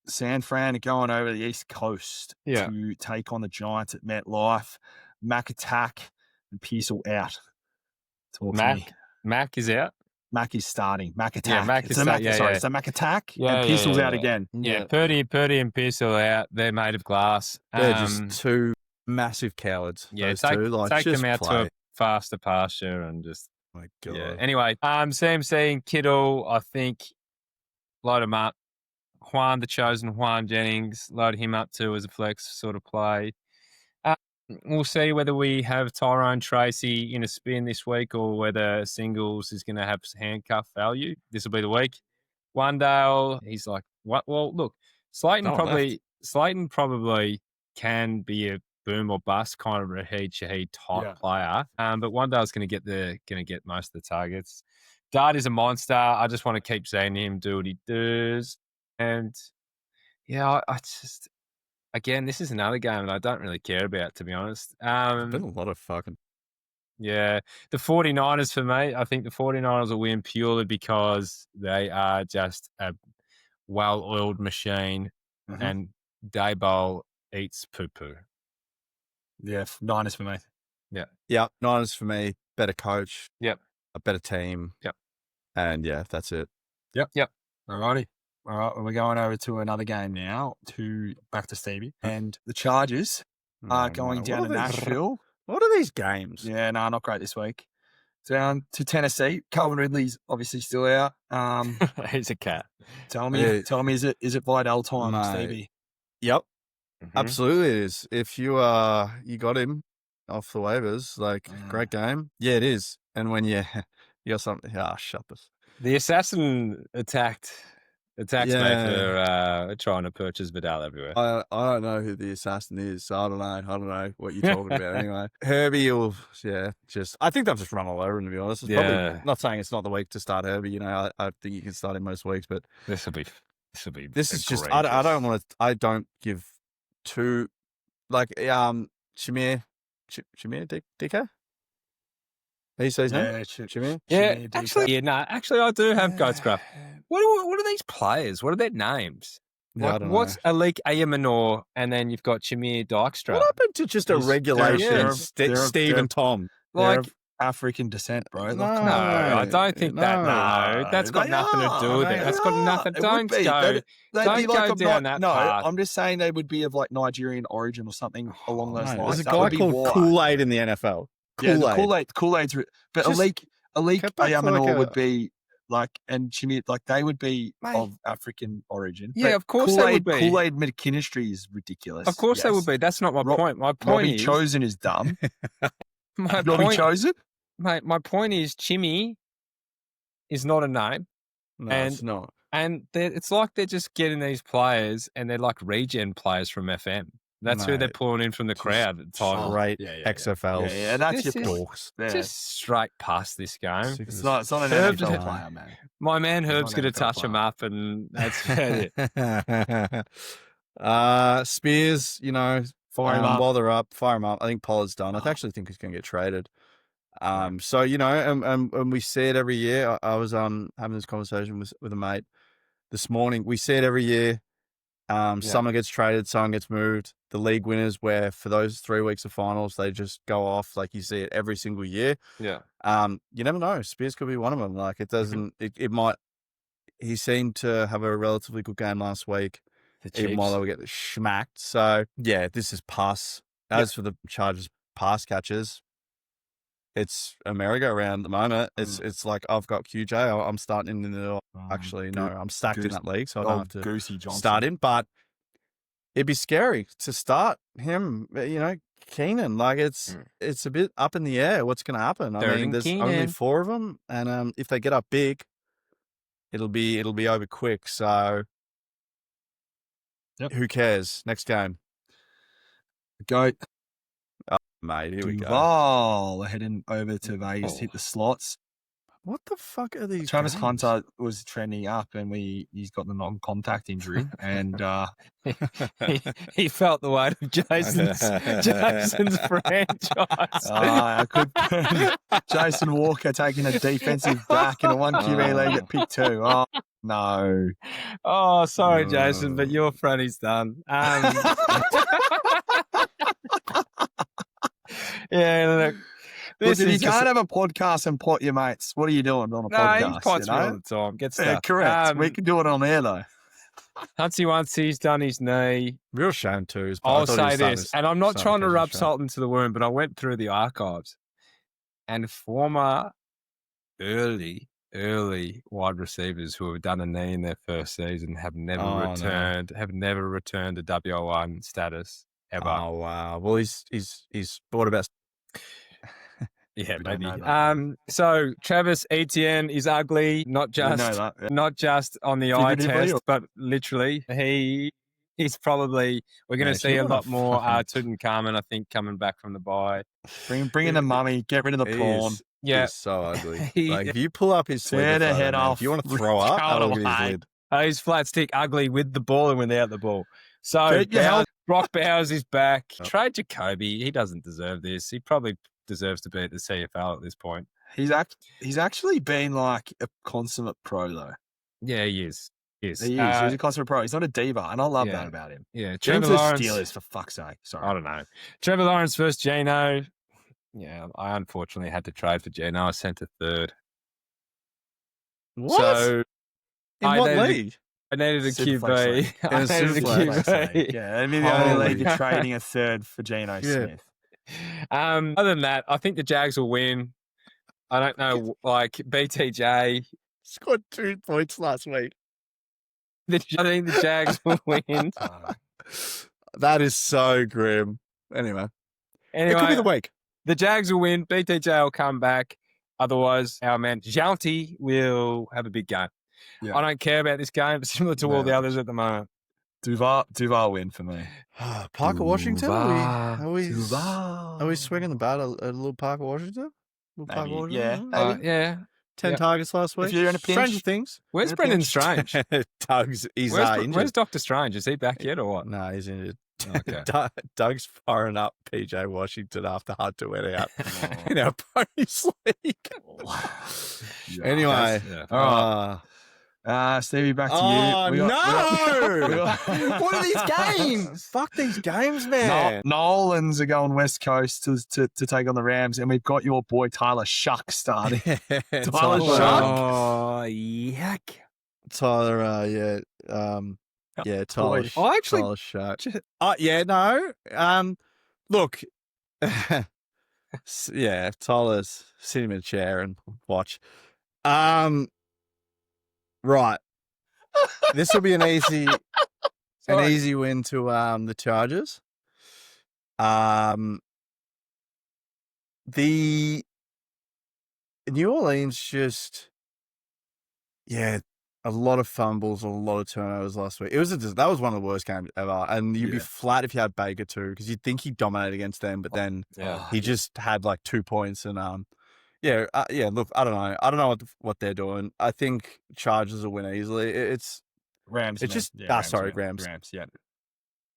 San Fran are going over to the East Coast to take on the Giants at MetLife. Mac attack and Pearsall out. Talk to me. Mac is out. Mac is starting. Mac attack. Yeah, Mac is starting. It's a Mac attack. And Pearsall's out again. Yeah, Purdy and Pearsall out. They're made of glass. They're just two massive cowards. Yeah, those take two. Like, take just them out play. to a faster pasture and just. My God. Yeah. Anyway, CMC and Kittle, I think, load them up. Juan, the chosen Juan Jennings, load him up too as a flex sort of play. We'll see whether we have Tyrone Tracy in a spin this week or whether Singles is going to have handcuff value. This will be the week. Wandale, he's like, what? Well, look, Slayton probably can be a boom or bust kind of Raheed Shaheed type player. But Wandale's going to get most of the targets. Dart is a monster. I just want to keep seeing him do what he does. And yeah, I just, again, this is another game that I don't really care about, to be honest. There's been a lot of fucking. Yeah, the 49ers for me, I think the 49ers will win purely because they are just a well-oiled machine and Dayball eats poo-poo. Yeah, Niners for me. Yeah. Yeah, Niners for me. Better coach. Yep. A better team. Yep. And yeah, that's it. Yep. All righty. All right, well, we're going over to another game now, back to Stevie. And the Chargers are going down to Nashville. What are these games? Yeah, no, not great this week. Down to Tennessee. Calvin Ridley's obviously still out. He's a cat. Tell me, is it Vidal time, Mate. Stevie? Yep. Absolutely it is. If you got him off the waivers, like great game. Yeah, it is. And when you got something, shut this. The assassin attacks me for trying to purchase Vidal everywhere. I don't know who the assassin is, so I don't know what you're talking about anyway. Herbie will, I think they've just run all over him, to be honest. It's probably, not saying it's not the week to start Herbie, you know, I think you can start him most weeks, but this will be I don't give two, like, Shamir Dicker? How you say his name? Shamir? Yeah, actually, I do have goat scruff. What are these players? What are their names? Yeah, I don't what's know. Alik Ayamanor, and then you've got Shamir Dykstra? What happened to just a regulation Steve and Tom? Like African descent, bro. No, I don't think that. No, that's got nothing to do with it. That's got nothing. Don't go down that path. I'm just saying they would be of like Nigerian origin or something along those lines. There's a guy called Kool-Aid in the NFL. Kool-Aid's, but Alik Ayamanor would be like, and Shamir, like they would be of African origin. Yeah, of course they would be. Kool-Aid chemistry is ridiculous. Of course they would be. That's not my point. My point Robbie is Chosen is dumb. Robbie Chosen? Mate, my point is Chimmy is not a name. No, it's not. And it's like they're just getting these players and they're like regen players from FM. That's who they're pulling in from the crowd at the time. Great XFLs. Yeah, that's your dorks. Just straight past this game. It's not an NFL player, man. My man Herb's going to touch him up, and that's it. Spears, you know, fire him up. While they're up, fire him up. I think Pollard's done. I actually think he's going to get traded. So, you know, and we see it every year. I was having this conversation with a mate this morning. We see it every year. Someone gets traded, someone gets moved. The league winners, where for those 3 weeks of finals, they just go off. Like you see it every single year. Yeah. You never know. Spears could be one of them. Like it doesn't. It might. He seemed to have a relatively good game last week, even while they were getting schmacked. So yeah, this is pass. As for the Chargers pass catchers, it's a merry-go-round at the moment. It's like I've got QJ. I'm starting in the I'm stacked in that league, so I don't have to start in. But it'd be scary to start him. You know, Keenan. Like it's a bit up in the air. What's going to happen? I mean, there's only 4 of them, and if they get up big, it'll be over quick. So who cares? Next game. Go. Mate, here we go. Oh, we're heading over to Vegas to hit the slots. What the fuck are these? Travis Hunter was trending up, and he's got the non-contact injury, and he felt the weight of Jason's franchise. Jason Walker taking a defensive back in a 1 QB league at pick 2. Oh no! Oh, sorry, Jason, but your front is done. Yeah, look. You can't have a podcast and pot your mates. What are you doing on a podcast? He pots me all the time. Get stuff. Yeah, correct. We can do it on air, though. once he's done his knee. Real shame too. I'll say this, and I'm not trying to rub salt into the wound, but I went through the archives, and former early wide receivers who have done a knee in their first season have never returned to WO1 status ever. Oh wow! Well, he's what about? Yeah, maybe. So Travis Etienne is ugly, not just on the eye test, but literally. He's probably, we're going to see a lot more Tutankhamun, I think, coming back from the bye. Bring in the mummy, get rid of the prawn. He's so ugly. Like if you pull up his sleeve, tear the head off. If you want to throw up, I'll look at his lid. He's flat stick, ugly with the ball and without the ball. So Brock Bowers is back. Trade Jacoby. He doesn't deserve this. He probably deserves to be at the CFL at this point. He's actually been like a consummate pro though. Yeah, he is. Yes. He is. He's a consummate pro. He's not a diva, and I love that about him. Yeah, Trevor Lawrence. Steelers, for fuck's sake. Sorry. I don't know. Trevor Lawrence versus Geno. Yeah, I unfortunately had to trade for Geno. I was sent to third. What? So in what league? I needed a QB. I needed a QB. Yeah, I mean the only league you're trading a third for Geno Smith. Other than that, I think the Jags will win. I don't know, like BTJ scored 2 points last week. I think the Jags will win. That is so grim. Anyway, it could be the week. The Jags will win. BTJ will come back. Otherwise, our man Jalti will have a big game. Yeah. I don't care about this game, similar to all the others at the moment. Duval win for me. Parker Washington? Are we swinging the bat a little Parker Washington? Yeah. 10 targets last week. If you're in a pinch. Stranger things. Where's Brendan Strange? He's injured. Where's Dr. Strange? Is he back yet or what? No, he's injured. Okay. Doug's firing up PJ Washington after Hunter went out in our ponies league. Anyway. Stevie, back to you. What are these games? Fuck these games, man. Nolans are going West Coast to take on the Rams, and we've got your boy Tyler Shuck starting. Tyler Shuck. Oh, yuck. Tyler, Tyler. Tyler Shuck. Look, Tyler's sitting in a chair and watch. Right. This will be an easy win to the Chargers. The New Orleans just a lot of fumbles, a lot of turnovers last week. That was one of the worst games ever. And you'd be flat if you had Baker too, because you'd think he'd dominate against them, but then he just had like 2 points and look, I don't know. I don't know what they're doing. I think Chargers will win easily. It's Rams. It's just Rams. Rams. Yeah.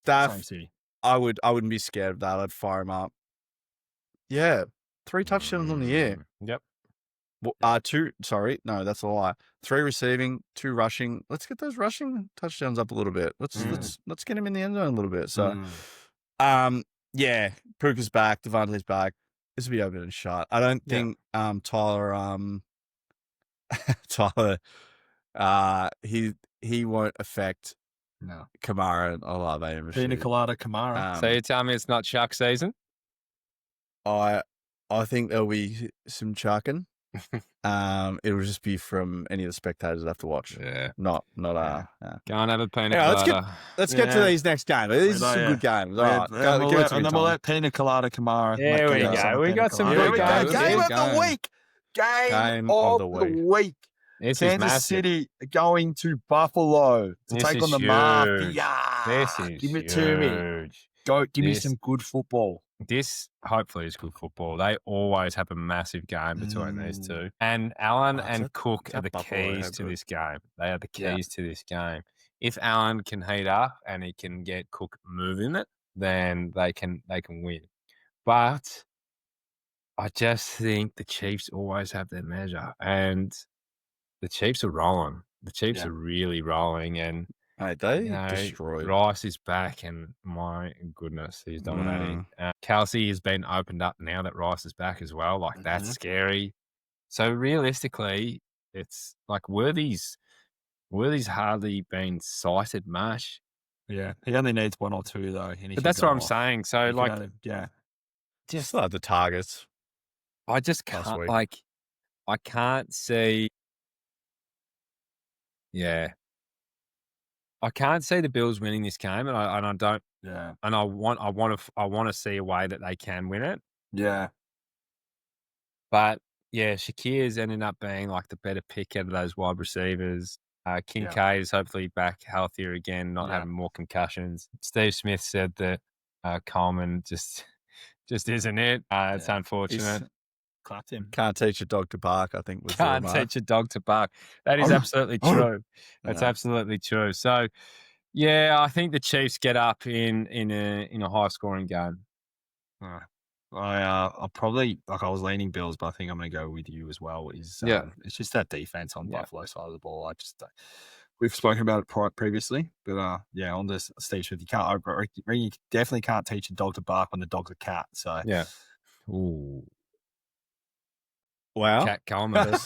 That I wouldn't be scared of that. I'd fire him up. Yeah, 3 touchdowns on the year. Yep. 2. Sorry, no, that's a lie. 3 receiving, 2 rushing. Let's get those rushing touchdowns up a little bit. Let's get him in the end zone a little bit. So, Puka's back. Devontae's back. This will be open and shut. I don't think Tyler he won't affect Kamara and Olave and Pina Colada Kamara. So you tell me it's not shark season? I think there'll be some chucking. It will just be from any of the spectators that have to watch. Yeah. Not Go and have a pina colada. Let's get to these next games. These are some good games. All right. And then we'll let Pina Colada Kamara. There we go. We got some good games. Game of the week. Game of the week. Kansas City going to Buffalo to take on the Mafia. Give it to me. Give me some good football. This hopefully is good football. They always have a massive game between these two. And Allen and Cook are the keys to this game. They are the keys to this game. If Allen can heat up and he can get Cook moving it, then they can win. But I just think the Chiefs always have their measure. And the Chiefs are rolling. The Chiefs are really rolling. And they destroyed. Rice is back, and my goodness, he's dominating. Kelsey has been opened up now that Rice is back as well. Like, that's scary. So realistically, it's like, were these Willie's hardly been cited much. Yeah, he only needs 1 or 2 though. But that's what I'm saying. So like, just the targets. I just can't like. I can't see. Yeah, I can't see the Bills winning this game, and I don't. Yeah, and I want to see a way that they can win it. Yeah, but yeah, Shakir's ended up being like the better pick out of those wide receivers. Kincaid is hopefully back healthier again, not having more concussions. Steve Smith said that Coleman just isn't it. It's unfortunate. Clapped him. Can't teach a dog to bark, I think. Can't teach a dog to bark. That is absolutely true. That's absolutely true. So, yeah, I think the Chiefs get up in a high scoring game. I'll probably I was leaning Bills, but I think I'm going to go with you as well. It's just that defense on Buffalo side of the ball. I just we've spoken about it previously, but on this Steve Smith, you definitely can't teach a dog to bark when the dog's a cat. So yeah. Ooh. Wow. Cat Coleman.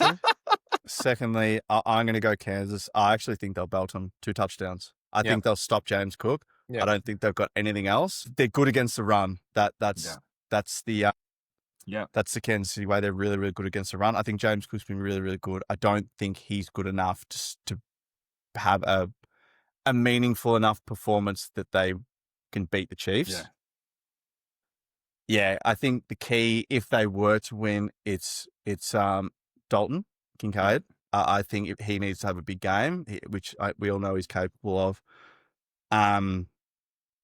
Secondly, I'm going to go Kansas. I actually think they'll belt them 2 touchdowns. I think they'll stop James Cook. I don't think they've got anything else. They're good against the run. That's the Kansas City way. They're really, really good against the run. I think James Cook's been really, really good. I don't think he's good enough to have a meaningful enough performance that they can beat the Chiefs. Yeah, I think the key, if they were to win, it's Dalton Kincaid. I think he needs to have a big game, which we all know he's capable of.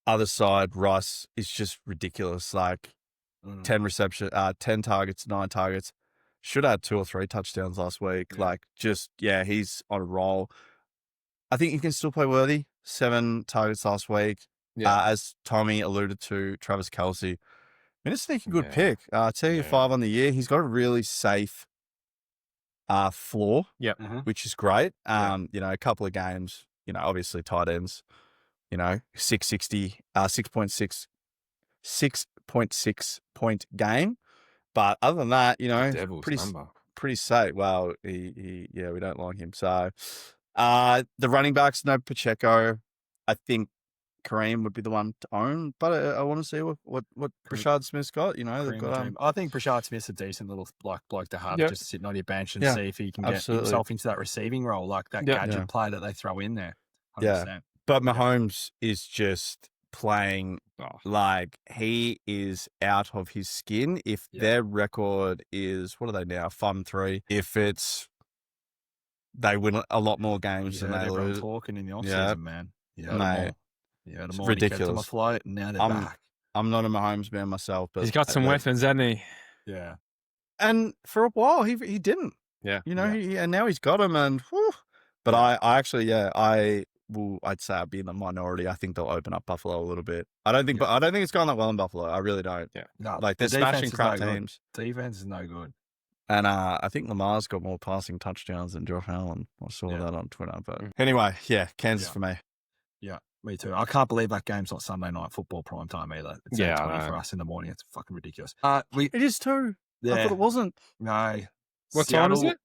Other side, Rice is just ridiculous. Like 10 targets, 9 targets. Should have had 2 or 3 touchdowns last week. He's on a roll. I think he can still play worthy. 7 targets last week. As Tommy alluded to, Travis Kelce. I mean, it's a good pick. TU 5 on the year. He's got a really safe floor, which is great. A couple of games, obviously tight ends, 660, 6.6 point game. But other than that, pretty safe. Well, we don't like him. So the running backs, no Pacheco. I think Kareem would be the one to own, but I want to see what Brashard Smith's got. They've got. I think Brashard Smith's a decent little bloke to have, just sitting on your bench and see if he can get himself into that receiving role, like that gadget play that they throw in there. 100%. Yeah, but Mahomes is just playing like he is out of his skin. If their record is, what are they now? 5-3. If it's they win a lot more games than they lose. Talking in the offseason, man. Mate. Yeah, it's ridiculous. Kept them afloat, and now they're back. I'm not a Mahomes man myself, but he's got some weapons, hasn't he? Yeah. And for a while, he didn't. Yeah. And now he's got him, and whew. But I actually, I'd say I'd be in the minority. I think they'll open up Buffalo a little bit. I don't think it's going that well in Buffalo. I really don't. Yeah. No, they're smashing crap teams. Defense is no good. And I think Lamar's got more passing touchdowns than Josh Allen. I saw that on Twitter. But anyway, Kansas for me. Yeah, me too. I can't believe that game's not Sunday night football prime time either. It's 8:20 for us in the morning. It's fucking ridiculous. It is too. Yeah. I thought it wasn't. No. What time is it?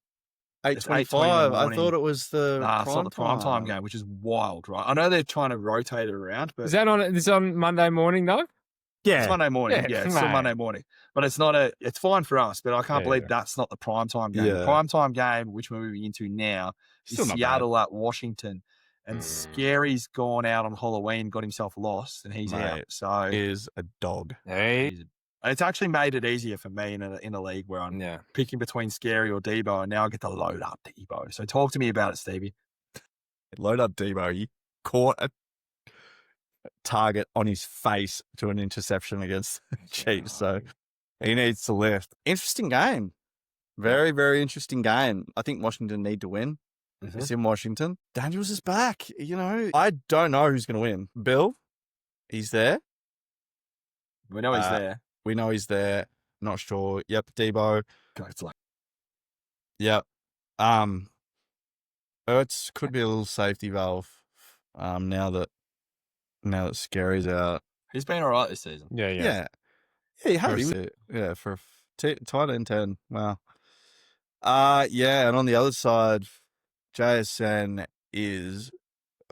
8:25. I thought it was the it's not the prime time game, which is wild, right? I know they're trying to rotate it around, but is that on Monday morning though? Yeah, it's Monday morning. Yeah, it's still Monday morning, but it's not it's fine for us. But I can't believe that's not the prime time game. The prime time game, which we're moving into now, is Seattle at Washington. And Scary's gone out on Halloween, got himself lost, and he's out. So is a dog. It's actually made it easier for me in a league where I'm picking between Scary or Debo, and now I get to load up Debo. So talk to me about it, Stevie. Load up Debo. He caught a target on his face to an interception against the Chiefs, so he needs to lift. Interesting game. Very, very interesting game. I think Washington need to win. It's in Washington. Daniels is back. I don't know who's going to win. Bill, he's there. We know he's there. We know he's there. Not sure. Yep, Debo. Yep. Ertz could be a little safety valve. Now that Scary's out. He's been all right this season. Yeah, he has. Yeah, for tight end 10. Wow. And on the other side, JSN is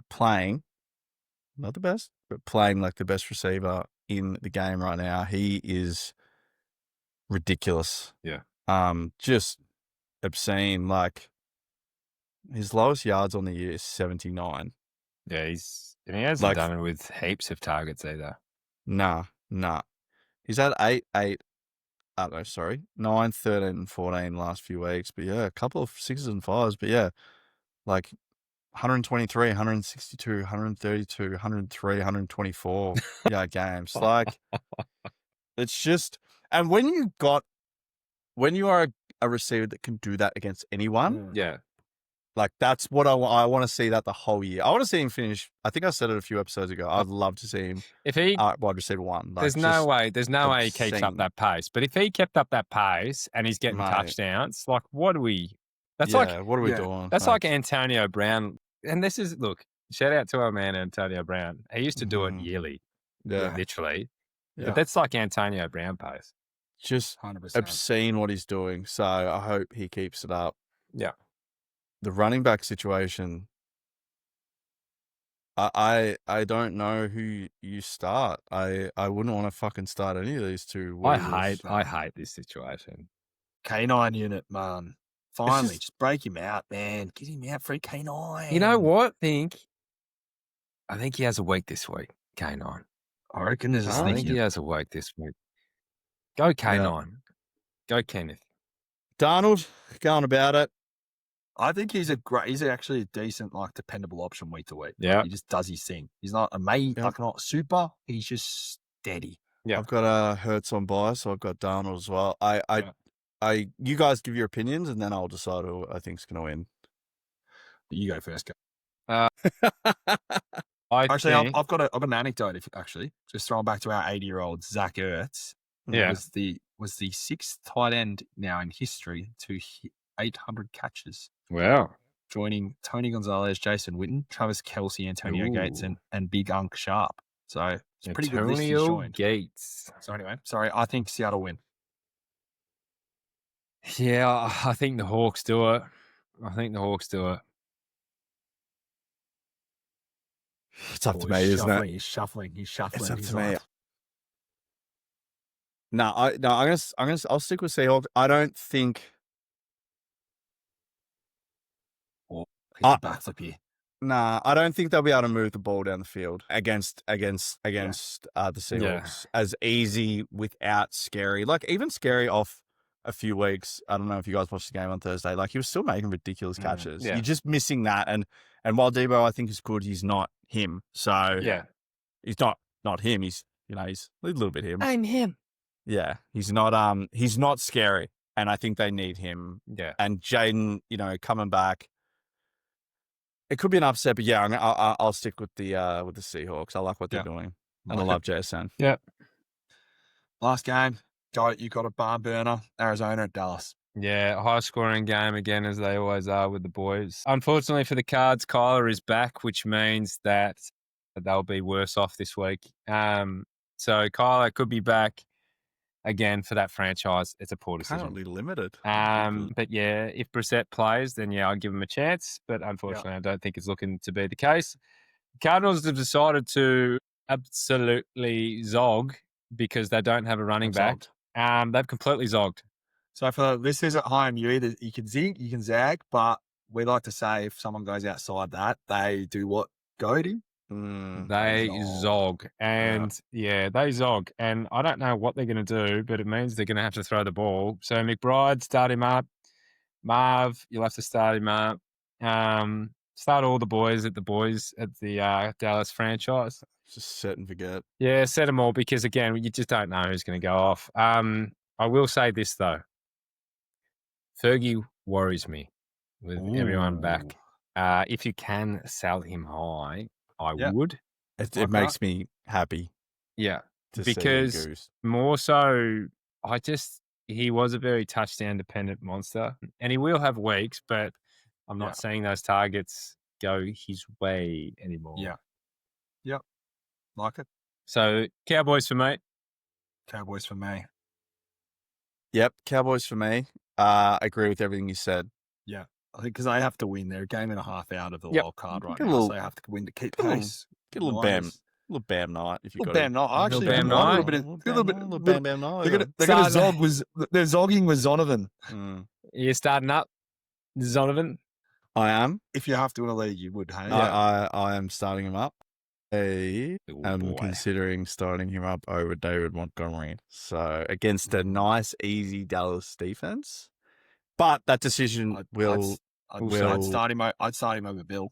playing, not the best, but playing like the best receiver in the game right now. He is ridiculous. Yeah. Just obscene. Like his lowest yards on the year is 79. Yeah, and he hasn't done it with heaps of targets either. Nah. He's had 9, 13, and 14 last few weeks. But yeah, a couple of 6s and 5s. But yeah, like 123, 162, 132, 103, 124 games. Like it's just, and when you are a receiver that can do that against anyone, yeah, like that's what I want to see that the whole year. I want to see him finish. I think I said it a few episodes ago. I'd love to see him if he wide receiver 1. Like, there's no way he keeps up that pace. But if he kept up that pace and he's getting touchdowns, like what are we? What are we doing? That's like Antonio Brown. And this is shout out to our man Antonio Brown. He used to do it yearly, literally. Yeah. But that's like Antonio Brown pace. Just 100%. obscene what he's doing. So I hope he keeps it up. Yeah. The running back situation, I don't know who you start. I wouldn't want to fucking start any of these two. I hate this situation. K9 unit, man. Finally, just break him out, man. Get him out for K9. You know what? I think he has a week this week, K9. I reckon there's I think he has a week this week. Go K9. Yeah. Go Kenneth. Darnold, going about it. I think he's actually a decent, like, dependable option week to week. Yeah. He just does his thing. He's not amazing, like not super. He's just steady. Yeah. I've got Hurts on buy, so I've got Darnold as well. You guys give your opinions, and then I'll decide who I think's going to win. You go first. I've got an anecdote. Just throwing back to our 80-year-old Zach Ertz. Yeah, was the 6th tight end now in history to hit 800 catches. Wow. Joining Tony Gonzalez, Jason Witten, Travis Kelce, Antonio Gates, and Big Unc Sharp. So it's a pretty good list he's joined. Gates. So anyway, sorry, I think Seattle win. Yeah, I think the Hawks do it. It's up to me, isn't it? He's shuffling. It's up to me. I'll stick with Seahawks. I don't think. Backflip here. Nah, I don't think they'll be able to move the ball down the field against the Seahawks as easy without Scary. Like even Scary off a few weeks. I don't know if you guys watched the game on Thursday. Like he was still making ridiculous catches. You're just missing that. And while Debo I think is good, he's not him. So he's not him. He's a little bit him. I'm him. Yeah, he's not Scary, and I think they need him. Yeah, and Jaden, coming back. It could be an upset, but yeah, I'll stick with the Seahawks. I like what they're doing, and I love JSN. Yeah. Last game, you got a barn burner, Arizona at Dallas. Yeah, high scoring game again, as they always are with the boys. Unfortunately for the Cards, Kyler is back, which means that they'll be worse off this week. So Kyler could be back again for that franchise. It's a poor decision. Currently limited. But yeah, if Brissett plays, then I'd give him a chance. But unfortunately, I don't think it's looking to be the case. Cardinals have decided to absolutely zog because they don't have a running back. They've completely zogged. So for listeners at home, you can zig, you can zag, but we like to say if someone goes outside that, they do what? Goaty? They zog. And they zog. And I don't know what they're going to do, but it means they're going to have to throw the ball. So McBride, start him up. Marv, you'll have to start him up. Start all the boys at the Dallas franchise. Just set and forget. Yeah, set them all because, again, you just don't know who's going to go off. I will say this, though. Fergie worries me with everyone back. If you can sell him high, I would. It makes me happy. Yeah, because more so, he was a very touchdown dependent monster, and he will have weeks, but I'm not seeing those targets go his way anymore. Yeah. Yep. Like it. So Cowboys for me. Cowboys for me. Yep. Cowboys for me. I agree with everything you said. Yeah. I think because they have to win. They're a game and a half out of the wild card right now, so they have to win to keep pace. Get a little bam night if you got bam night. Actually, bam a little bam night. They're going to zog with they're zogging with Zonovan. You're starting up, Zonovan. I am. If you have to in a league, you would. Hey, I am starting him up. I'm considering starting him up over David Montgomery. So against a nice, easy Dallas defense. But that decision I'd start him over Bill.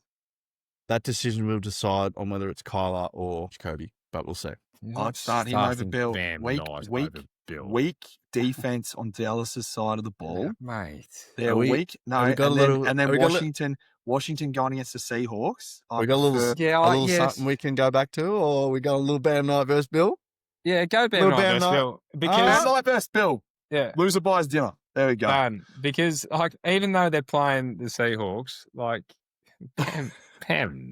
That decision will decide on whether it's Kyler or Jacoby, but we'll see. I'd start him over Bill. Weak defense on Dallas's side of the ball, mate. They're weak. No, and then Washington going against the Seahawks. We got a little something we can go back to, or we got a little bam night versus Bill. Yeah, go bam night versus Bill. Because bam night versus Bill. Yeah, loser buys dinner. There we go. Because like even though they're playing the Seahawks, like bam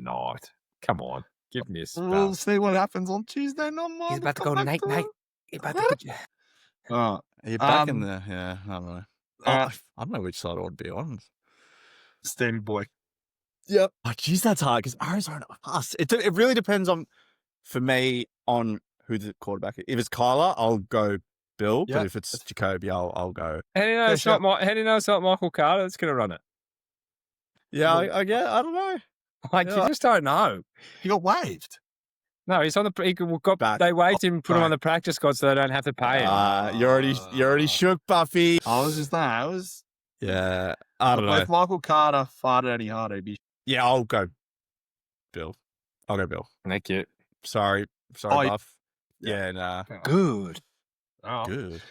night. Come on, give me a spell. We'll see what happens on Tuesday night. He's about to go Nate. He's about to put you. Are you back in there? Yeah, I don't know. I don't know which side I would be on. Stevie boy. Yep. Oh, geez, that's hard because Arizona us. It really depends for me on who the quarterback is. If it's Kyler, I'll go Bill. Yep. But if it's Jacoby, I'll go. How do you know it's not Michael Carter that's going to run it? Yeah, I don't know. Like you just don't know. He got waived. No, he's on the. They waived him, put him on the practice squad, so they don't have to pay him. You already shook, Buffy. I was just that. Yeah, I don't know. If Michael Carter farted any harder, he'd be. Yeah, I'll go Bill. Thank you. Sorry, Buff. Yeah, nah. Good. Oh. Good.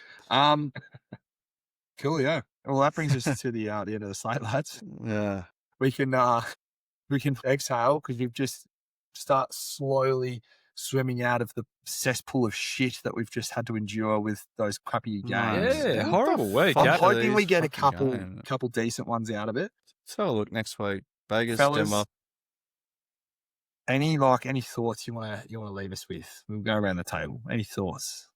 Cool. Yeah. Well, that brings us to the end of the slate, lads. Yeah. We can exhale because you've just start slowly swimming out of the cesspool of shit that we've just had to endure with those crappy games. Yeah, horrible week. I'm hoping we get a couple decent ones out of it. Let's have a look next week. Vegas, Fellas, Denver. Any thoughts you want to leave us with? We'll go around the table. Any thoughts?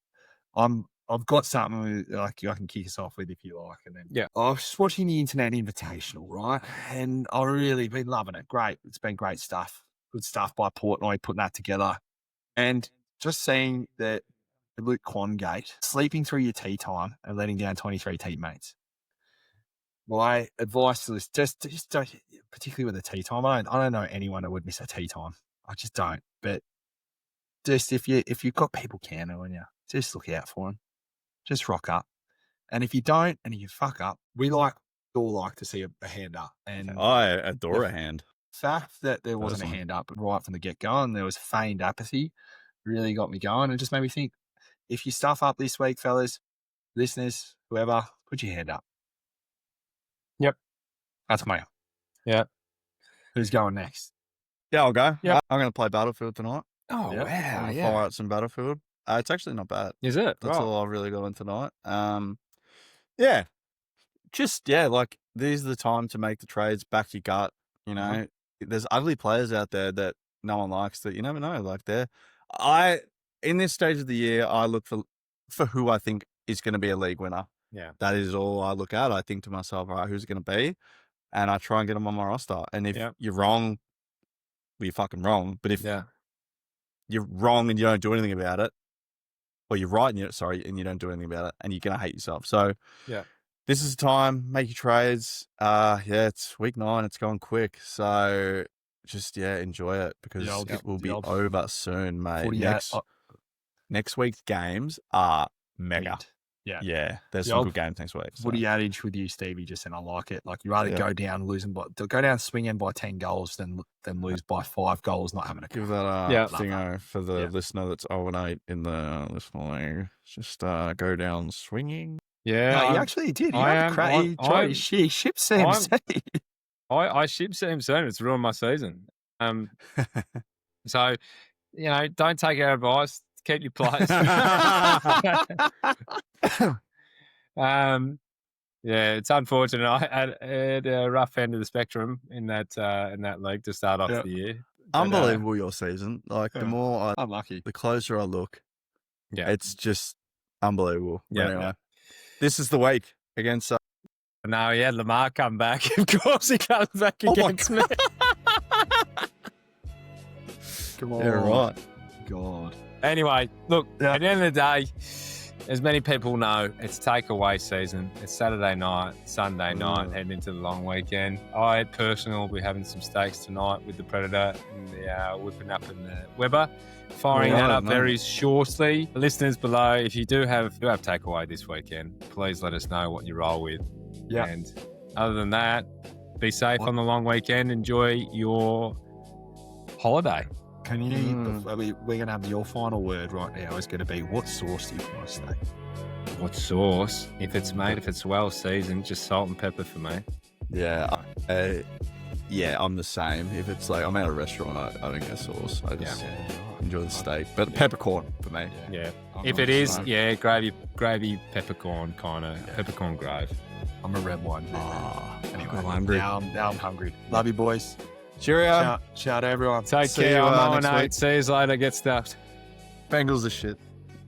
I've got something I can kick us off with if you like, and then I was just watching the Internet Invitational, right? And I've really been loving it. Great, it's been great stuff. Good stuff by Portnoy putting that together, and just seeing that Luke Quangate sleeping through your tea time and letting down 23 teammates. My advice to this, just don't, particularly with the tea time. I don't know anyone that would miss a tea time. I just don't. But just if you've got people on you, just look out for them. Just rock up. And if you don't, and you fuck up, we all like to see a hand up. And I adore a hand. Fact that there wasn't a hand up right from the get-go and there was feigned apathy really got me going and just made me think, if you stuff up this week, fellas, listeners, whoever, put your hand up. Yep. That's me. Yeah. Who's going next? Yeah, I'll go. Yeah, I'm going to play Battlefield tonight. Oh, yep. Wow. I'm fire out some Battlefield. It's actually not bad. Is it? That's all I've really got in tonight. Yeah. Just, like, these are the time to make the trades, back your gut. You know, there's ugly players out there that no one likes that you never know. Like, in this stage of the year, I look for who I think is going to be a league winner. Yeah. That is all I look at. I think to myself, all right, who's it going to be? And I try and get them on my roster. And if you're wrong, well, you're fucking wrong. But if you're wrong and you don't do anything about it, or you're right and you don't do anything about it, and you're going to hate yourself. So this is the time, make your trades. It's week 9. It's going quick. So just, enjoy it because it will be over soon, mate. Next week's games are mega. Yeah. There's some good games next week. So. Woody adage with you, Stevie, just and I like it. Like you rather go down swinging by 10 goals than lose by 5 goals, not having a give that thingo for the listener that's 0-8 in the listener league. Just go down swinging. Yeah, no, he actually did. He shipped CMC. I shipped CMC. It's ruined my season. So don't take our advice. Keep your players. It's unfortunate. I had a rough end of the spectrum in that league to start off the year. But, unbelievable your season. Like the more I'm lucky, the closer I look. Yeah, it's just unbelievable. Yeah. Anyway, this is the week against No, he had Lamar come back. Of course he comes back against me. Come on. Yeah, right. God. Anyway, look, at the end of the day, as many people know, it's takeaway season. It's Saturday night, Sunday night, heading into the long weekend. I personally will be having some steaks tonight with the Predator and the whipping up in the Weber. Firing that up very shortly. The listeners below, if you do have takeaway this weekend, please let us know what you roll with. Yeah. And other than that, be safe on the long weekend. Enjoy your holiday. Can you? We're going to have your final word right now. Is going to be, what sauce do you want to steak? What sauce? If it's well seasoned, just salt and pepper for me. Yeah. I'm the same. If it's like I'm at a restaurant, I don't get sauce. I just enjoy the steak. But peppercorn for me. Yeah. If it is, gravy, peppercorn kind of peppercorn gravy. I'm a red one. Anyway, I'm hungry. Now I'm hungry. Love you, boys. Cheerio. Shout out everyone. Take care. I'm 0-8. See you later. Get stuffed. Bengals are shit.